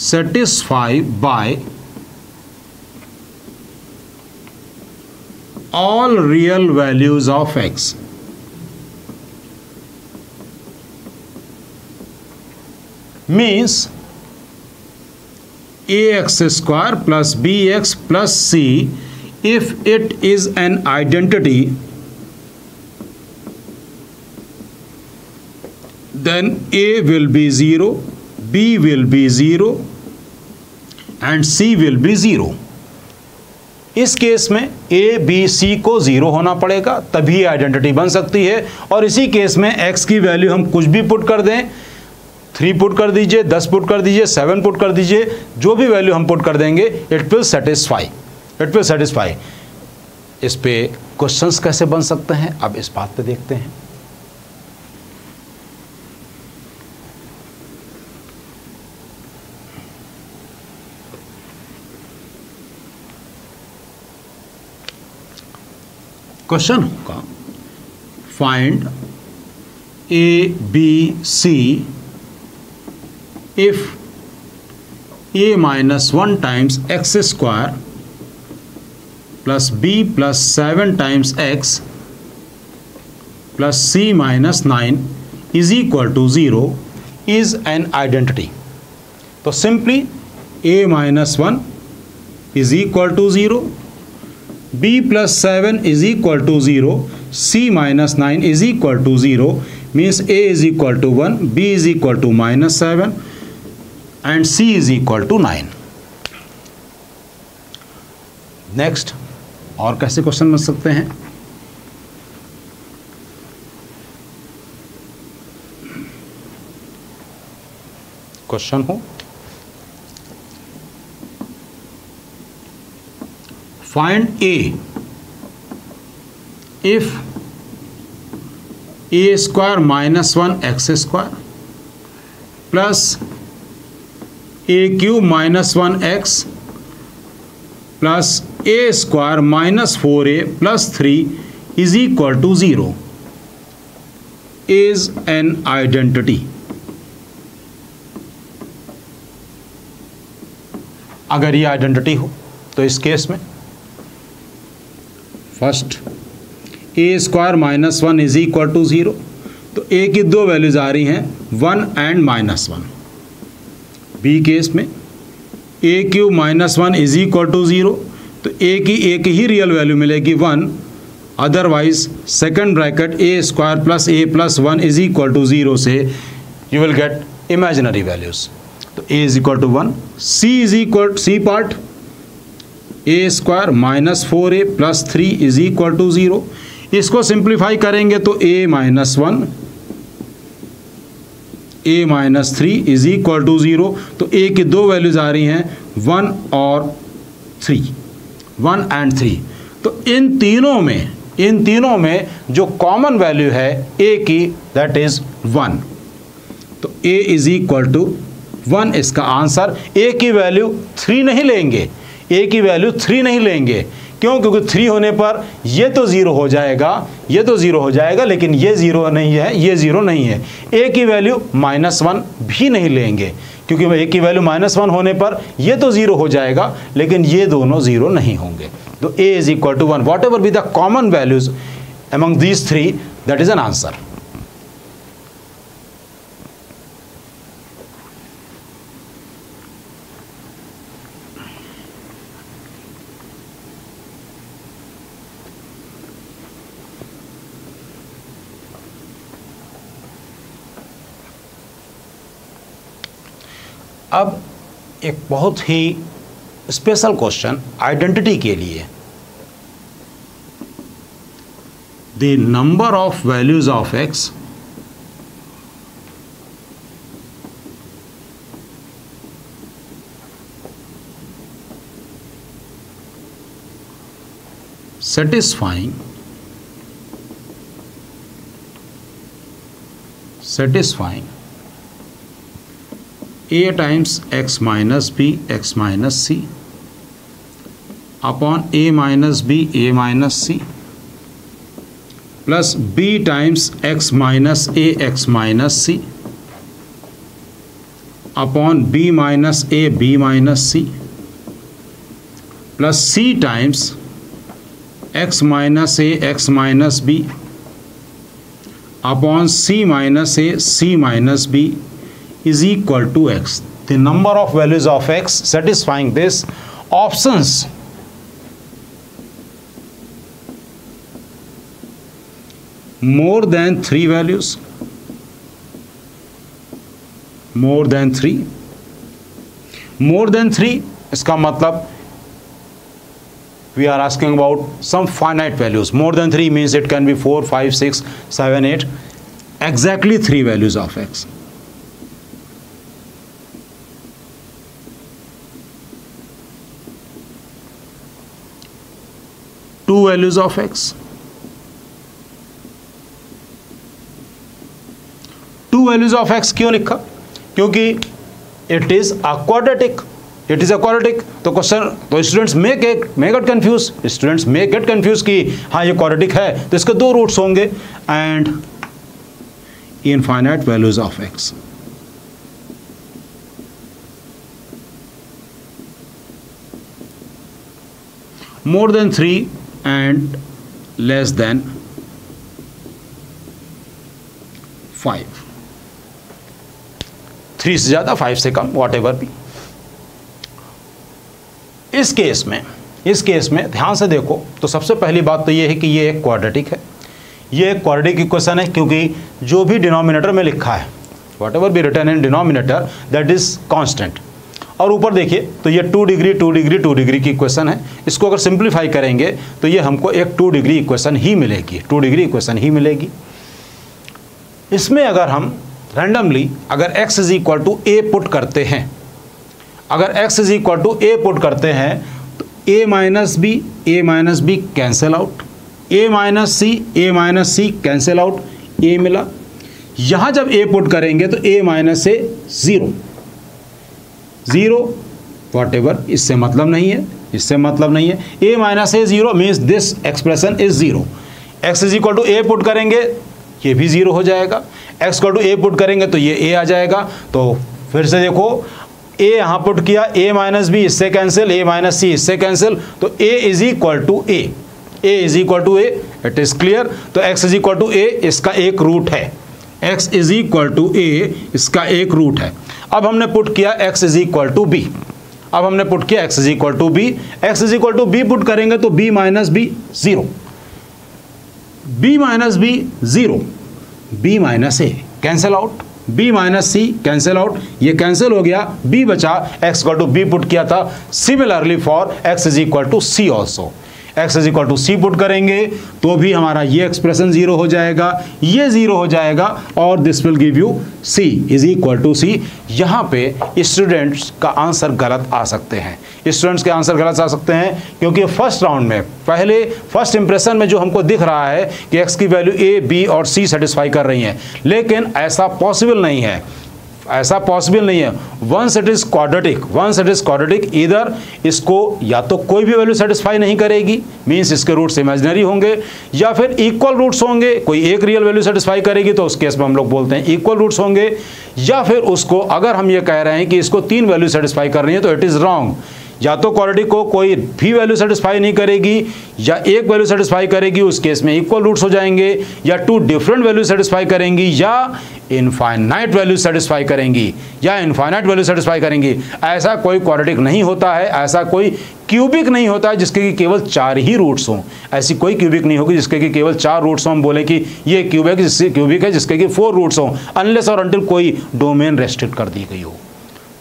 satisfy by all real values of x. Means ax² plus bx plus c, if it is an identity, then a will be 0, b will be 0 and c will be 0. इस case में a b c को 0 होना पड़ेगा तभी identity बन सकती है। और इसी केस में x की वैल्यू हम कुछ भी पुट कर दें, 3 पुट कर दीजिए, 10 पुट कर दीजिए, 7 पुट कर दीजिए, जो भी वैल्यू हम पुट कर देंगे इट विल सेटिस्फाई। इस पे क्वेश्चंस कैसे बन सकते हैं अब इस बात पे देखते हैं। क्वेश्चन होगा find a b c if a minus 1 times x² plus b plus 7 times x plus c minus 9 is equal to 0 is an identity. तो simply a minus 1 is equal to 0, b plus 7 is equal to 0, c minus 9 is equal to 0 means a is equal to 1, b is equal to minus 7 and c is equal to 9। Next, और कैसे question बन सकते हैं? Question हो find a if a square minus 1 x square plus a cube minus 1 x plus a square minus 4a plus 3 is equal to 0 is an identity. अगर ये identity हो तो इस केस में first a square minus 1 is equal to 0, तो a की दो values आ रही हैं 1 एंड माइनस 1। बी केस में a cube minus 1 is equal to 0, तो a की एक ही रियल वैल्यू मिलेगी 1, otherwise second bracket a square plus a plus 1 is equal to 0 से you will get imaginary values. तो a is equal to 1, c is equal c part a square minus 4a plus 3 is equal to 0। इसको simplify करेंगे तो a minus 1 a minus 3 is equal to 0, तो a की दो values आ रही हैं 1 और 3, 1 एंड 3। तो इन तीनों में जो कॉमन वैल्यू है a की दैट इज 1, तो a इज इक्वल टू 1 इसका आंसर। a की वैल्यू 3 नहीं लेंगे, a की वैल्यू 3 नहीं लेंगे, क्यों? क्योंकि 3 होने पर ये तो 0 हो जाएगा, ये तो 0 हो जाएगा, लेकिन ये 0 नहीं है, ये 0 नहीं है। a की वैल्यू माइनस 1 भी नहीं लेंगे, क्योंकि a की वैल्यू माइनस 1 होने पर ये तो 0 हो जाएगा, लेकिन ये दोनों 0 नहीं होंगे। तो a is equal to 1, whatever be the common values among these three, that is an answer. अब एक बहुत ही स्पेशल क्वेश्चन आइडेंटिटी के लिए, the number of values of x satisfying a times x minus b x minus c upon a minus b a minus c plus b times x minus a x minus c upon b minus a b minus c plus c times x minus a x minus b upon c minus a c minus b is equal to x. The number of values of x satisfying this options more than 3 values, more than 3 इसका मतलब we are asking about some finite values. More than 3 means it can be 4, 5, 6, 7, 8, exactly 3 values of x. Two values of x. Two values of x क्यों लिखा? क्योंकि it is a quadratic. It is a quadratic. तो question, तो students may get confused. Students may get confused कि हाँ ये quadratic है तो इसके 2 रूट्स होंगे and infinite values of x. More than 3 and less than 5, 3 से ज़्यादा 5 से कम, वॉट एवर भी। इस केस में ध्यान से देखो तो सबसे पहली बात तो ये है कि ये एक क्वाड्रेटिक है, ये एक क्वाड्रेटिक इक्वेशन है, क्योंकि जो भी डिनोमिनेटर में लिखा है, whatever be written in denominator that is constant. और ऊपर देखिए तो ये 2 डिग्री 2 डिग्री 2 डिग्री की इक्वेशन है। इसको अगर सिंप्लीफाई करेंगे तो ये हमको एक 2 डिग्री इक्वेशन ही मिलेगी, 2 डिग्री इक्वेशन ही मिलेगी। इसमें अगर हम रैंडमली अगर x is equal to a put करते हैं, अगर x is equal to a put करते हैं तो a minus b cancel out, a minus C cancel out, a मिला। यहाँ जब a पुट करेंगे तो a minus a 0 whatever, इससे मतलब नहीं है, a minus a 0 means this expression is 0। x is equal to a put करेंगे ये भी 0 हो जाएगा, x equal to a put करेंगे तो ये a आ जाएगा। तो फिर से देखो a यहाँ पुट किया, a माइनस बी इससे कैंसिल, a माइनस सी इससे कैंसिल, तो a is equal to a, it is clear. तो x is equal to a इसका एक रूट है, x is equal to a इसका एक रूट है। अब हमने पुट किया x is equal to b, x is equal to b put करेंगे तो b minus B 0, b minus B 0, b minus A cancel out, b minus C cancel out, ये cancel हो गया, b बचा, x equal to b put किया था। Similarly for x is equal to C also, x is equal to C put करेंगे तो भी हमारा ये एक्सप्रेशन 0 हो जाएगा, ये 0 हो जाएगा, और this will give you c is equal to C. यहाँ पे स्टूडेंट्स का आंसर गलत आ सकते हैं, क्योंकि फर्स्ट राउंड में पहले फर्स्ट इंप्रेशन में जो हमको दिख रहा है कि x की वैल्यू a, b और c सेटिस्फाई कर रही हैं, लेकिन ऐसा पॉसिबल नहीं है, वंस इट इज क्वाड्रेटिक, इधर इसको या तो कोई भी वैल्यू सेटिस्फाई नहीं करेगी, मींस इसके रूट्स इमेजिनरी होंगे, या फिर इक्वल रूट्स होंगे, कोई एक रियल वैल्यू सेटिस्फाई करेगी तो उस केस में हम लोग बोलते हैं इक्वल रूट्स होंगे, या फिर उसको अगर हम ये कह रहे हैं कि इसको 3 वैल्यू सेटिस्फाई कर रही है तो इट इज रॉन्ग। या तो क्वाड्रेटिक को कोई भी वैल्यू सेटिस्फाई नहीं करेगी या एक वैल्यू सेटिस्फाई करेगी, उस केस में इक्वल रूट्स हो जाएंगे, या 2 डिफरेंट वैल्यू सेटिस्फाई करेंगी, या इनफाइनाइट वैल्यू सेटिस्फाई करेंगी, ऐसा कोई क्वाड्रेटिक नहीं होता है, ऐसा कोई क्यूबिक नहीं होता है जिसके कि केवल 4 ही रूट्स हों, ऐसी कोई क्यूबिक नहीं होगी जिसके कि केवल 4 रूट्स हों, हम बोले कि ये क्यूबिक है जिसके कि 4 रूट्स हों, अनलेस और अनटिल कोई डोमेन रेस्ट्रिक्ट कर दी गई हो।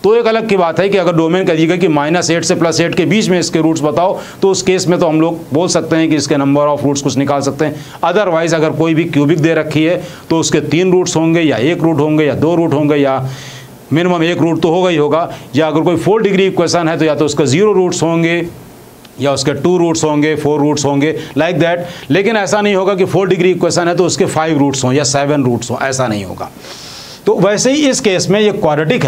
तो एक अलग की बात है कि अगर डोमेन कह दी गई कि -8 से +8 के बीच में इसके रूट्स बताओ, तो उस केस में तो हम लोग बोल सकते हैं कि इसके नंबर ऑफ रूट्स कुछ निकाल सकते हैं। अदरवाइज अगर कोई भी क्यूबिक दे रखी है तो उसके 3 रूट्स होंगे, या 1 रूट होंगे, या 2 रूट होंगे, या मिनिमम 1 रूट तो होगा ही होगा, या अगर कोई 4 डिग्री इक्वेशन है तो या तो उसके 0 रूट्स होंगे, या उसके 2 रूट्स होंगे, 4 रूट्स होंगे, लाइक दैट। लेकिन ऐसा नहीं होगा कि 4 डिग्री इक्वेशन है तो उसके 5 रूट्स हों या 7 रूट्स हों, ऐसा नहीं होगा। तो वैसे ही इस केस में ये क्वाड्रेटिक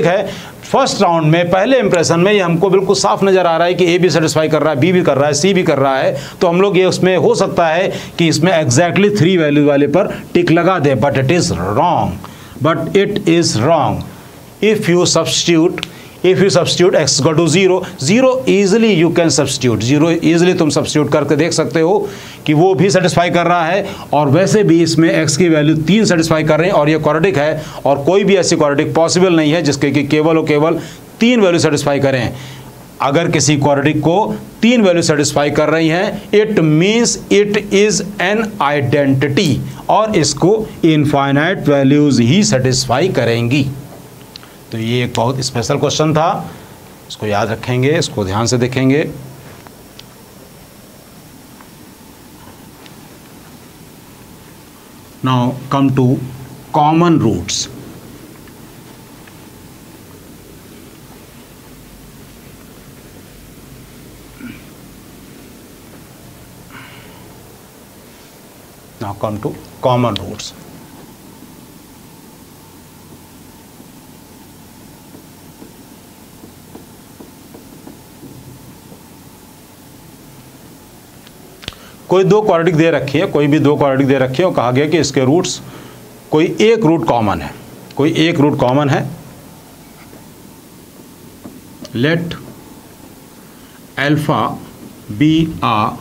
है, फर्स्ट राउंड में पहले इंप्रेशन में ये हमको बिल्कुल साफ नजर आ रहा है कि ए भी सेटिस्फाई कर रहा है, बी भी कर रहा है, सी भी कर रहा है, तो हम लोग ये उसमें हो सकता है कि इसमें एग्जैक्टली 3 वैल्यू वाले पर टिक लगा दे, but it is wrong. If you substitute x equal to 0 easily you can substitute, 0 easily तुम सब्स्टिट्यूट करके देख सकते हो कि वो भी सेटिस्फाई कर रहा है, और वैसे भी इसमें x की वैल्यू 3 सेटिस्फाई कर रहे हैं, और ये क्वाड्रेटिक है, और कोई भी ऐसी क्वाड्रेटिक पॉसिबल नहीं है जिसके कि केवल और केवल 3 वैल्यू सेटिस्फाई करें। अगर किसी क्वाड्रेटिक को 3 वैल्यू सेटिस्फाई कर रही हैं, it means it is an identity, और इसको इनफाइनाइट वैल्यूज ही सेटिस्फाई करेंगी। तो ये एक बहुत स्पेशल क्वेश्चन था, इसको याद रखेंगे, इसको ध्यान से देखेंगे। Now come to common roots. Now come to common roots. कोई 2 क्वाड्रेटिक दे रखी है, कोई भी 2 क्वाड्रेटिक दे रखी है, और कहा गया कि इसके रूट्स कोई एक रूट कॉमन है, let alpha be a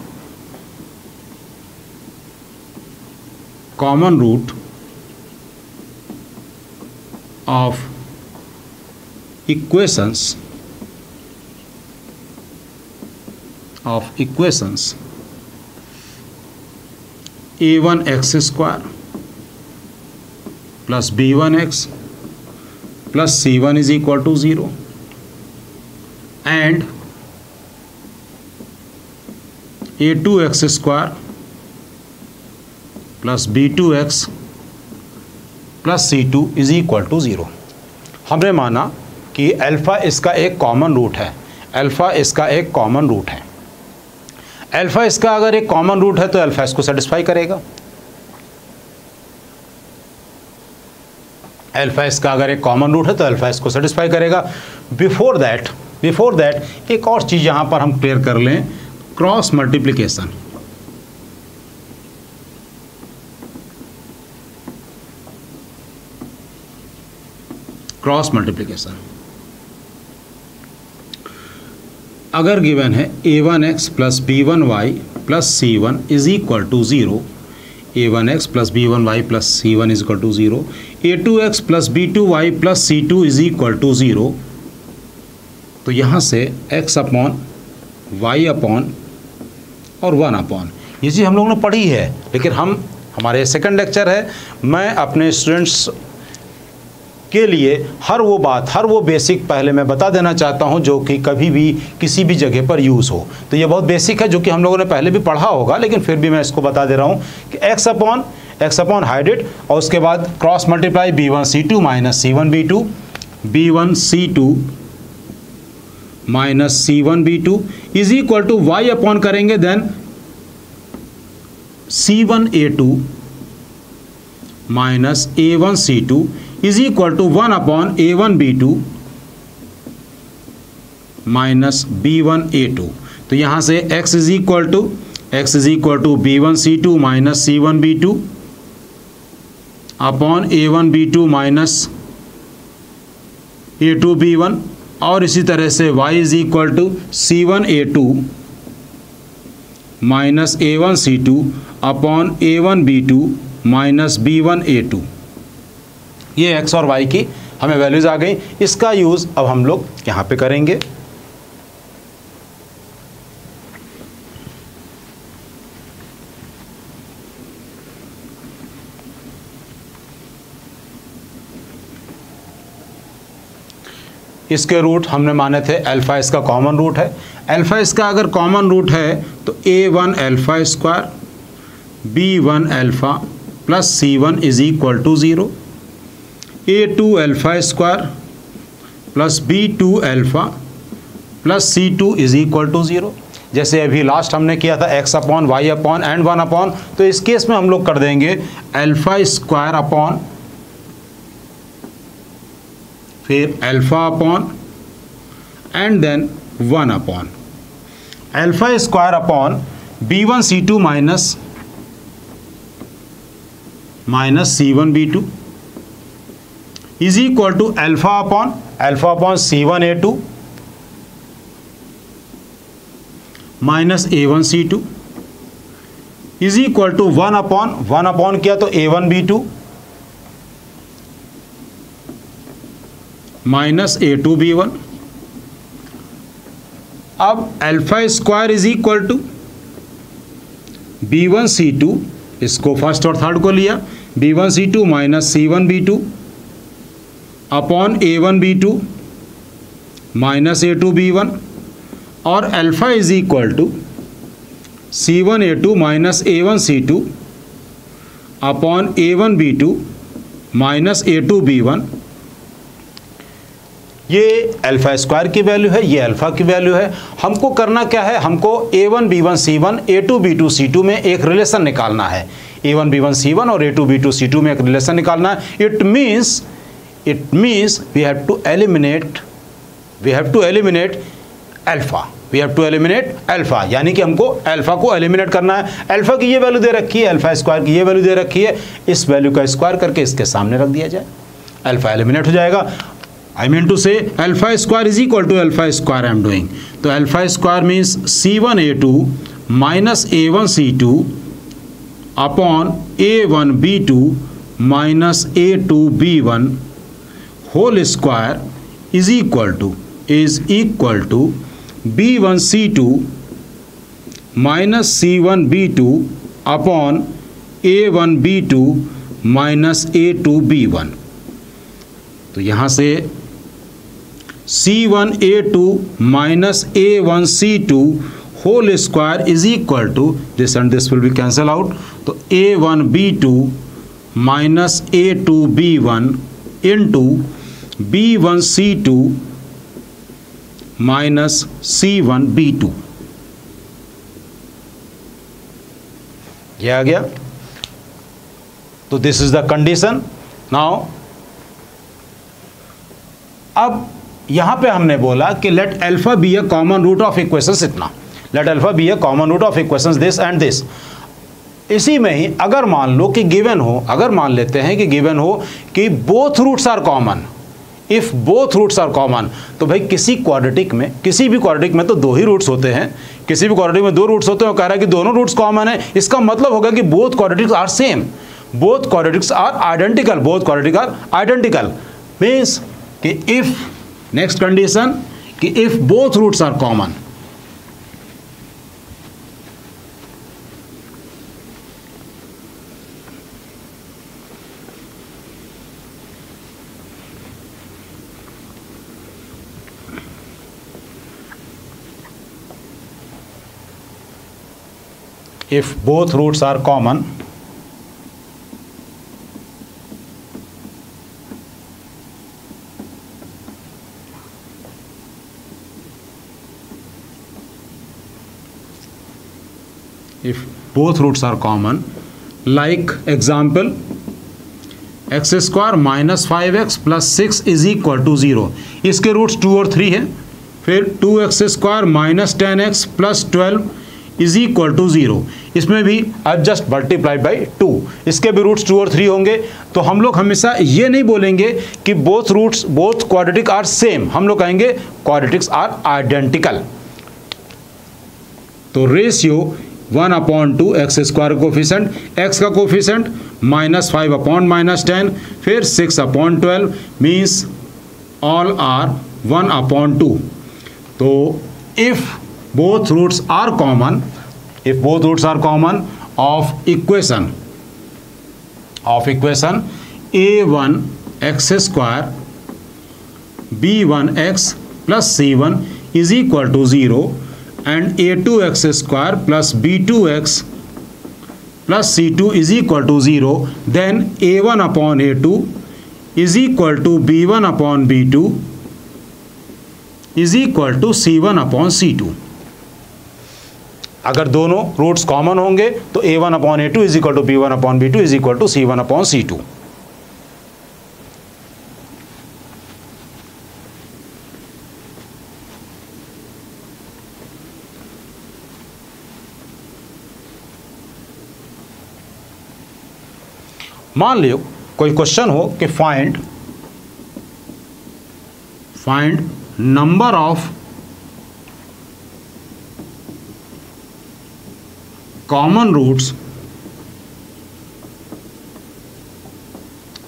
common root of equations a1x square plus b1x plus c1 is equal to 0 and a2x square plus b2x plus C2 is equal to 0। हमने माना कि अल्फ़ा इसका एक common root है, alpha इसका एक common root है। Alpha इसका अगर एक कॉमन रूट है तो अल्फ़ा इसको सेटिस्फाई करेगा। अल्फ़ा इसका अगर एक कॉमन रूट है तो अल्फ़ा इसको सेटिस्फाई करेगा। बिफोर दैट एक और चीज़ यहाँ पर हम क्लियर कर लें, क्रॉस मल्टीप्लिकेशन। क्रॉस मल्टीप्लिकेशन अगर गिवन है a1x plus b1y plus c1 is equal to 0, a1x plus b1y plus c1 is equal to 0, a2x plus b2y plus c2 is equal to 0, तो यहाँ से x अपॉन y अपॉन और 1 upon ये चीज़ हम लोगों ने पढ़ी है, लेकिन हमारे सेकंड लेक्चर है, मैं अपने स्टूडेंट्स के लिए हर वो बेसिक पहले मैं बता देना चाहता हूं जो कि कभी भी किसी भी जगह पर यूज़ हो। तो ये बहुत बेसिक है जो कि हम लोगों ने पहले भी पढ़ा होगा, लेकिन फिर भी मैं इसको बता दे रहा हूं कि x अपॉन हाइडेड और उसके बाद cross multiply b1c2 minus c1b2, b1c2 minus c1b2 is equal to y upon करेंगे then c1a2 minus a1c2 is equal to 1 upon a1b2 minus b1a2। तो यहाँ से x is equal to b1c2 minus c1b2 upon a1b2 minus a2b1 और इसी तरह से y is equal to c1a2 minus a1c2 upon a1b2 minus b1a2। ये x और y की हमें वैल्यूज़ आ गई। इसका यूज़ अब हम लोग यहाँ पे करेंगे। इसके रूट हमने माने थे अल्फ़ा इसका कॉमन रूट है। अल्फ़ा इसका अगर कॉमन रूट है तो a1 alpha square b1 alpha plus c1 is equal to 0, a2 alpha square plus b2 alpha plus c2 is equal to 0। जैसे अभी लास्ट हमने किया था x upon y upon and 1 upon, तो इस केस में हम लोग कर देंगे अल्फ़ा स्क्वायर अपॉन फिर alpha upon and then 1 upon alpha square upon b1c2 minus c1b2 is equal to alpha upon c1a2 minus a1c2 is equal to 1 upon किया तो a1b2 माइनस a2b1। अब alpha square is equal to b1c2, इसको first और third को लिया, b1c2 minus c1b2 upon a1b2 minus a2b1 और alpha is equal to c1a2 minus a1c2 upon a1b2 minus a2b1। ये alpha square की value है, ये अल्फ़ा की वैल्यू है। हमको करना क्या है, हमको a1 b1 c1 a2 b2 c2 में एक रिलेशन निकालना है। a1 b1 c1 और a2 b2 c2 में एक रिलेशन निकालना है। It means we have to eliminate alpha, यानी कि हमको अल्फ़ा को एलिमिनेट करना है। अल्फ़ा की ये वैल्यू दे रखी है, अल्फ़ा स्क्वायर की ये वैल्यू दे रखी है, इस वैल्यू का स्क्वायर करके इसके सामने रख दिया जाए, अल्फ़ा एलिमिनेट हो जाएगा। I mean to say alpha square is equal to alpha square I am doing. So alpha square means C1A2 minus A1C2 upon A1B2 minus A2B1 whole square is equal to B1C2 minus C1B2 upon A1B2 minus A2B1. तो यहाँ से C1A2 minus A1C2 whole square is equal to this and this will be cancel out. तो A1B2 minus A2B1 into B1C2 minus C1B2. ये आ गया. तो this is the condition. Now अब यहां पे हमने बोला कि let alpha be a common root of equations इतना, let alpha be a common root of equations this and this. इसी में ही अगर मान लो कि गिवन हो, अगर मान लेते हैं कि गिवन हो कि both roots are common, if both roots are common, तो भाई किसी क्वाड्रेटिक में, किसी भी क्वाड्रेटिक में तो दो ही रूट्स होते हैं, किसी भी क्वाड्रेटिक में दो रूट्स होते हैं. कह रहा है कि दोनों रूट्स कॉमन है, इसका मतलब होगा कि both quadratics are same, both quadratics are identical, both quadratics are identical. Means कि इफ, नेक्स्ट कंडीशन कि if both roots are common, if both roots are common, if both roots are common, like example x square minus 5x plus 6 is equal to 0. इसके roots 2 और 3 है. फिर 2x square minus 10x plus 12 is equal to 0. इसमें भी अब just multiplied by 2. इसके भी roots 2 और 3 होंगे. तो हम लोग हमेशा ये नहीं बोलेंगे कि both roots, both quadratic are same, हम लोग कहेंगे क्वाड्रेटिक्स आर आइडेंटिकल. तो ratio 1/2 x square coefficient, x का कोफिशेंट माइनस 5/-10, फिर 6/12 मीन्स ऑल आर 1/2. तो if both roots are common, if both roots are common of equation a1 x square b1x plus c1 is equal to 0 and a2 x square plus b2x plus c2 is equal to 0, then a1/a2 is equal to b1/b2 is equal to c1/c2. अगर दोनों roots common होंगे तो a1/a2 is equal to b1/b2 is equal to c1/c2. मान लियो कोई question हो कि find number of common roots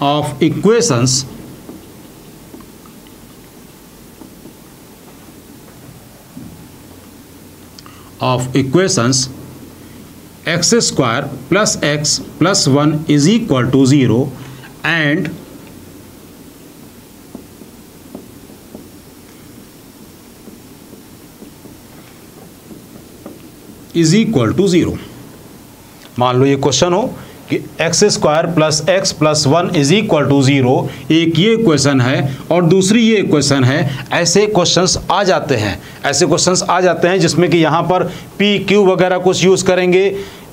of equations x square plus x plus 1 is equal to 0 and is equal to 0. मान लो ये question हो कि x square plus x plus 1 is equal to 0. एक ये क्वेश्चन है और दूसरी ये क्वेश्चन है. ऐसे क्वेश्चंस आ जाते हैं, जिसमें कि यहाँ पर पी क्यू वगैरह कुछ यूज़ करेंगे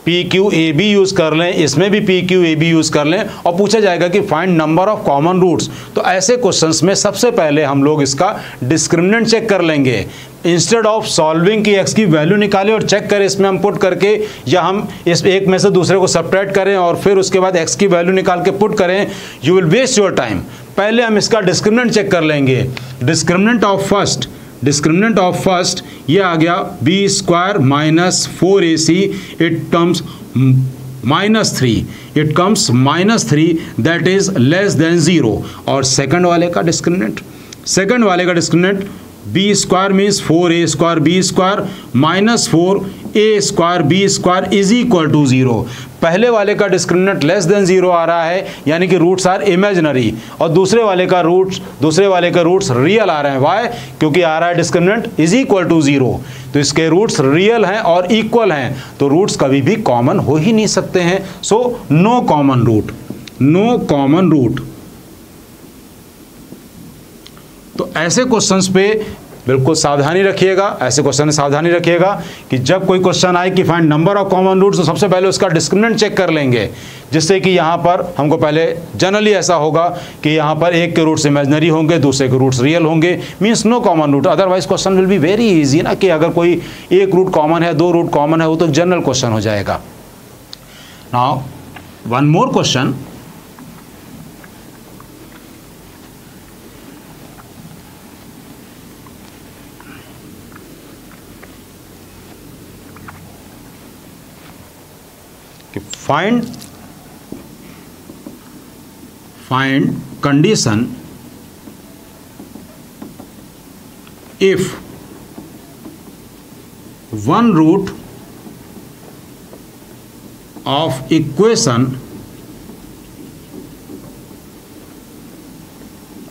p q a b use कर लें, इसमें भी p q a b use कर लें, और पूछा जाएगा कि find number of common roots. तो ऐसे क्वेश्चंस में सबसे पहले हम लोग इसका डिस्क्रिमिनेंट चेक कर लेंगे। इंस्टेड ऑफ सॉल्विंग की एक्स की वैल्यू निकालें और चेक करें इसमें हम पुट करके, या हम इस एक में से दूसरे को सब्ट्रैक्ट करें और फिर उसके बाद एक्स की वैल्यू निकाल के पुट करें, you will waste your time. पहले हम इसका डिस्क्रिमिनेंट चेक कर लेंगे। डिस्क्रिमिनेंट ऑफ फर्स्ट ये आ गया b square minus 4ac, it comes -3 that is less than 0। और सेकंड वाले का discriminant b square means 4a square b square minus 4a square b square is equal to 0। पहले वाले का डिस्क्रिमिनेंट लेस देन 0 आ रहा है, यानी कि रूट्स आर इमेजिनरी, और दूसरे वाले का रूट्स रियल आ रहे हैं। वाई? क्योंकि आ रहा है डिस्क्रिमिनेंट इज इक्वल टू 0, तो इसके रूट्स रियल हैं और इक्वल हैं, तो रूट्स कभी भी कॉमन हो ही नहीं सकते हैं। So no common root. तो ऐसे क्वेश्चंस पे बिल्कुल सावधानी रखिएगा, ऐसे क्वेश्चन में सावधानी रखिएगा कि जब कोई क्वेश्चन आए कि find number of common roots, तो सबसे पहले उसका डिस्क्रिमिनेंट चेक कर लेंगे, जिससे कि यहाँ पर हमको पहले जनरली ऐसा होगा कि यहाँ पर एक के रूट्स इमेजिनरी होंगे, दूसरे के रूट्स रियल होंगे, means no common root. Otherwise question will be very easy ना, कि अगर कोई एक रूट कॉमन है, 2 रूट कॉमन है, वो तो जनरल क्वेश्चन हो जाएगा। Now one more question, find condition if one root of equation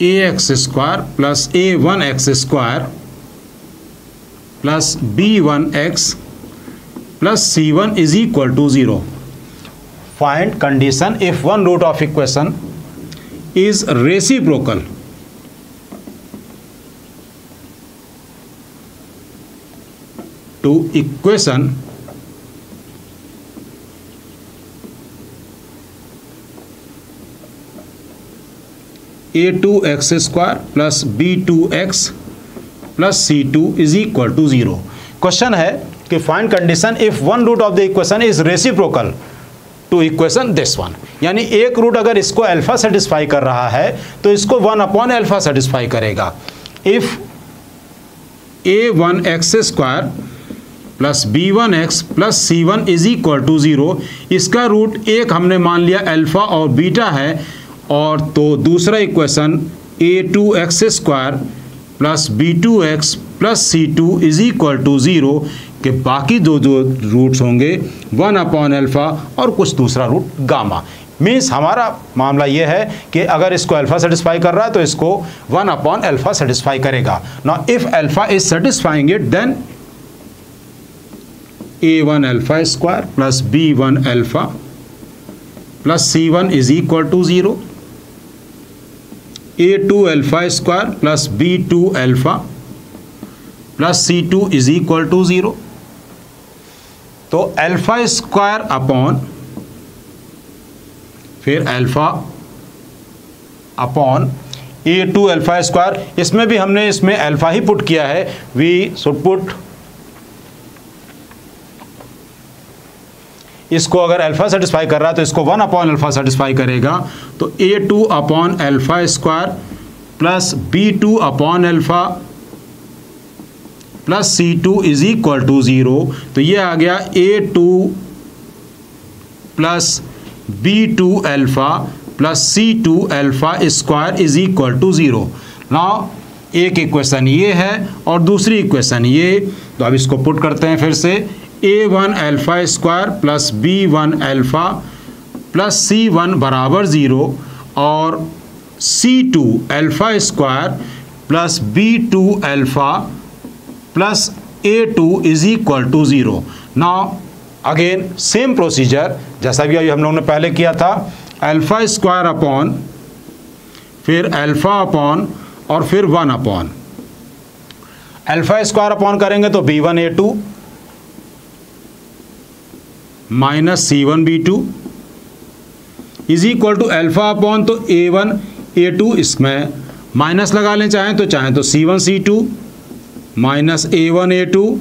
ax square plus a1x square plus b1x plus c1 is equal to 0. Find condition if one root of equation is reciprocal to equation a2x square plus b2x plus c2 is equal to 0. Question है कि find condition if one root of the equation is reciprocal to equation this one, यानी एक root अगर इसको alpha satisfy कर रहा है तो इसको 1/अल्फा सेटिस्फाई करेगा। If a1x square plus b1x plus c1 is equal to 0, इसका रूट एक हमने मान लिया अल्फा और बीटा है, और तो दूसरा equation a2x square plus b2x plus c2 is equal to 0 के बाकी जो रूट्स होंगे 1/अल्फा और कुछ दूसरा रूट गामा। मीन्स हमारा मामला ये है कि अगर इसको अल्फा सेटिस्फाई कर रहा है तो इसको 1/अल्फा सेटिस्फाई करेगा। Now if alpha is satisfying it then a1 alpha square plus b1 alpha plus c1 is equal to 0, a2 alpha square plus b2 alpha plus c2 is equal to 0। तो alpha square upon फिर alpha upon a2 alpha square, इसमें भी हमने इसमें alpha ही put किया है, we should put, इसको अगर अल्फा सेटिस्फाई कर रहा है तो इसको 1/अल्फा सेटिस्फाई करेगा, तो a2 upon alpha square plus b2/अल्फा plus c2 is equal to 0। तो ये आ गया a2 plus b2 alpha plus c2 alpha square is equal to 0। Now एक इक्वेशन ये है और दूसरी इक्वेशन ये, तो अब इसको पुट करते हैं फिर से, a1 alpha square plus b1 alpha plus c1 बराबर 0 और c2 alpha square plus b2 alpha plus a2 is equal to 0। Now again same procedure जैसा भी अभी हम लोगों ने पहले किया था, अल्फा स्क्वायर अपॉन फिर अल्फा अपॉन और फिर 1 अपॉन, अल्फा स्क्वायर अपॉन करेंगे तो b1 a2 minus C1B2 is equal to alpha upon तो A1 A2, इसमें माइनस लगा लें चाहें तो C1 C2 minus A1 A2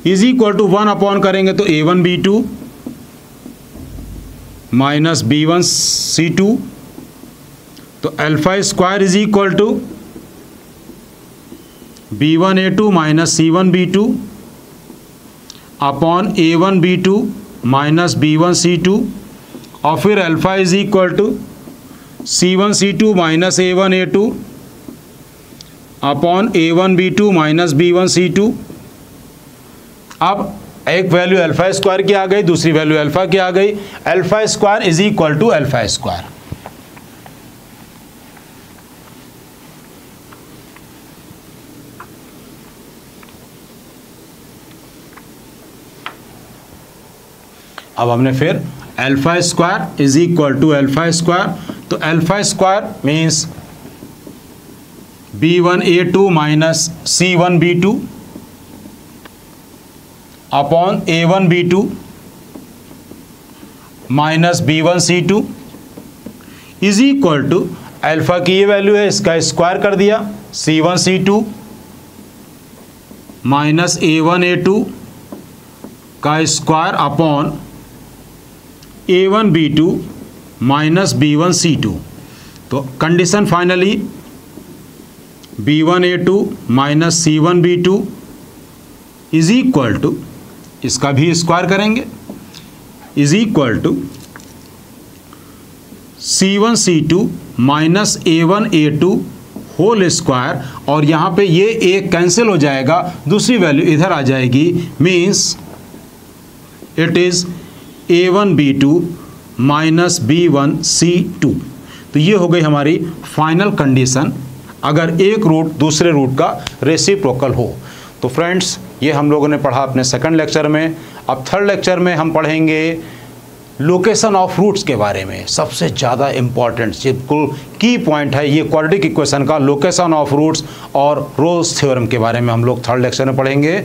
is equal to 1 upon करेंगे तो A1 B2 minus B1 C2, तो alpha square is equal to B1 A2 minus C1 B2 upon A1 B2 minus B1 C2, और फिर alpha is equal to C1 C2 minus A1 A2 upon A1 B2 minus B1 C2। अब एक value alpha square की आ गई, दूसरी value alpha की आ गई। Alpha square is equal to alpha square. अब हमने फिर alpha square is equal to alpha square, तो alpha square means B1 A2 minus C1 B2 upon A1 B2 minus B1 C2 is equal to alpha की ये value है, इसका square कर दिया C1 C2 minus A1 A2 का square upon A1 B2 minus B1 C2। तो condition finally B1 A2 minus C1 B2 is equal to, इसका भी स्क्वायर करेंगे, is equal to C1 C2 minus A1 A2 whole square, और यहाँ पे ये एक कैंसिल हो जाएगा, दूसरी वैल्यू इधर आ जाएगी, means it is A1 B2 minus B1 C2। तो ये हो गई हमारी फाइनल कंडीशन अगर एक रूट दूसरे रूट का रेसिप्रोकल हो। तो फ्रेंड्स, ये हम लोगों ने पढ़ा अपने सेकंड लेक्चर में। अब थर्ड लेक्चर में हम पढ़ेंगे लोकेशन ऑफ रूट्स के बारे में। सबसे ज़्यादा इम्पॉर्टेंट बिल्कुल की पॉइंट है ये क्वाड्रेटिक इक्वेशन का, लोकेशन ऑफ रूट्स और रोल्स थ्योरम के बारे में हम लोग थर्ड लेक्चर में पढ़ेंगे।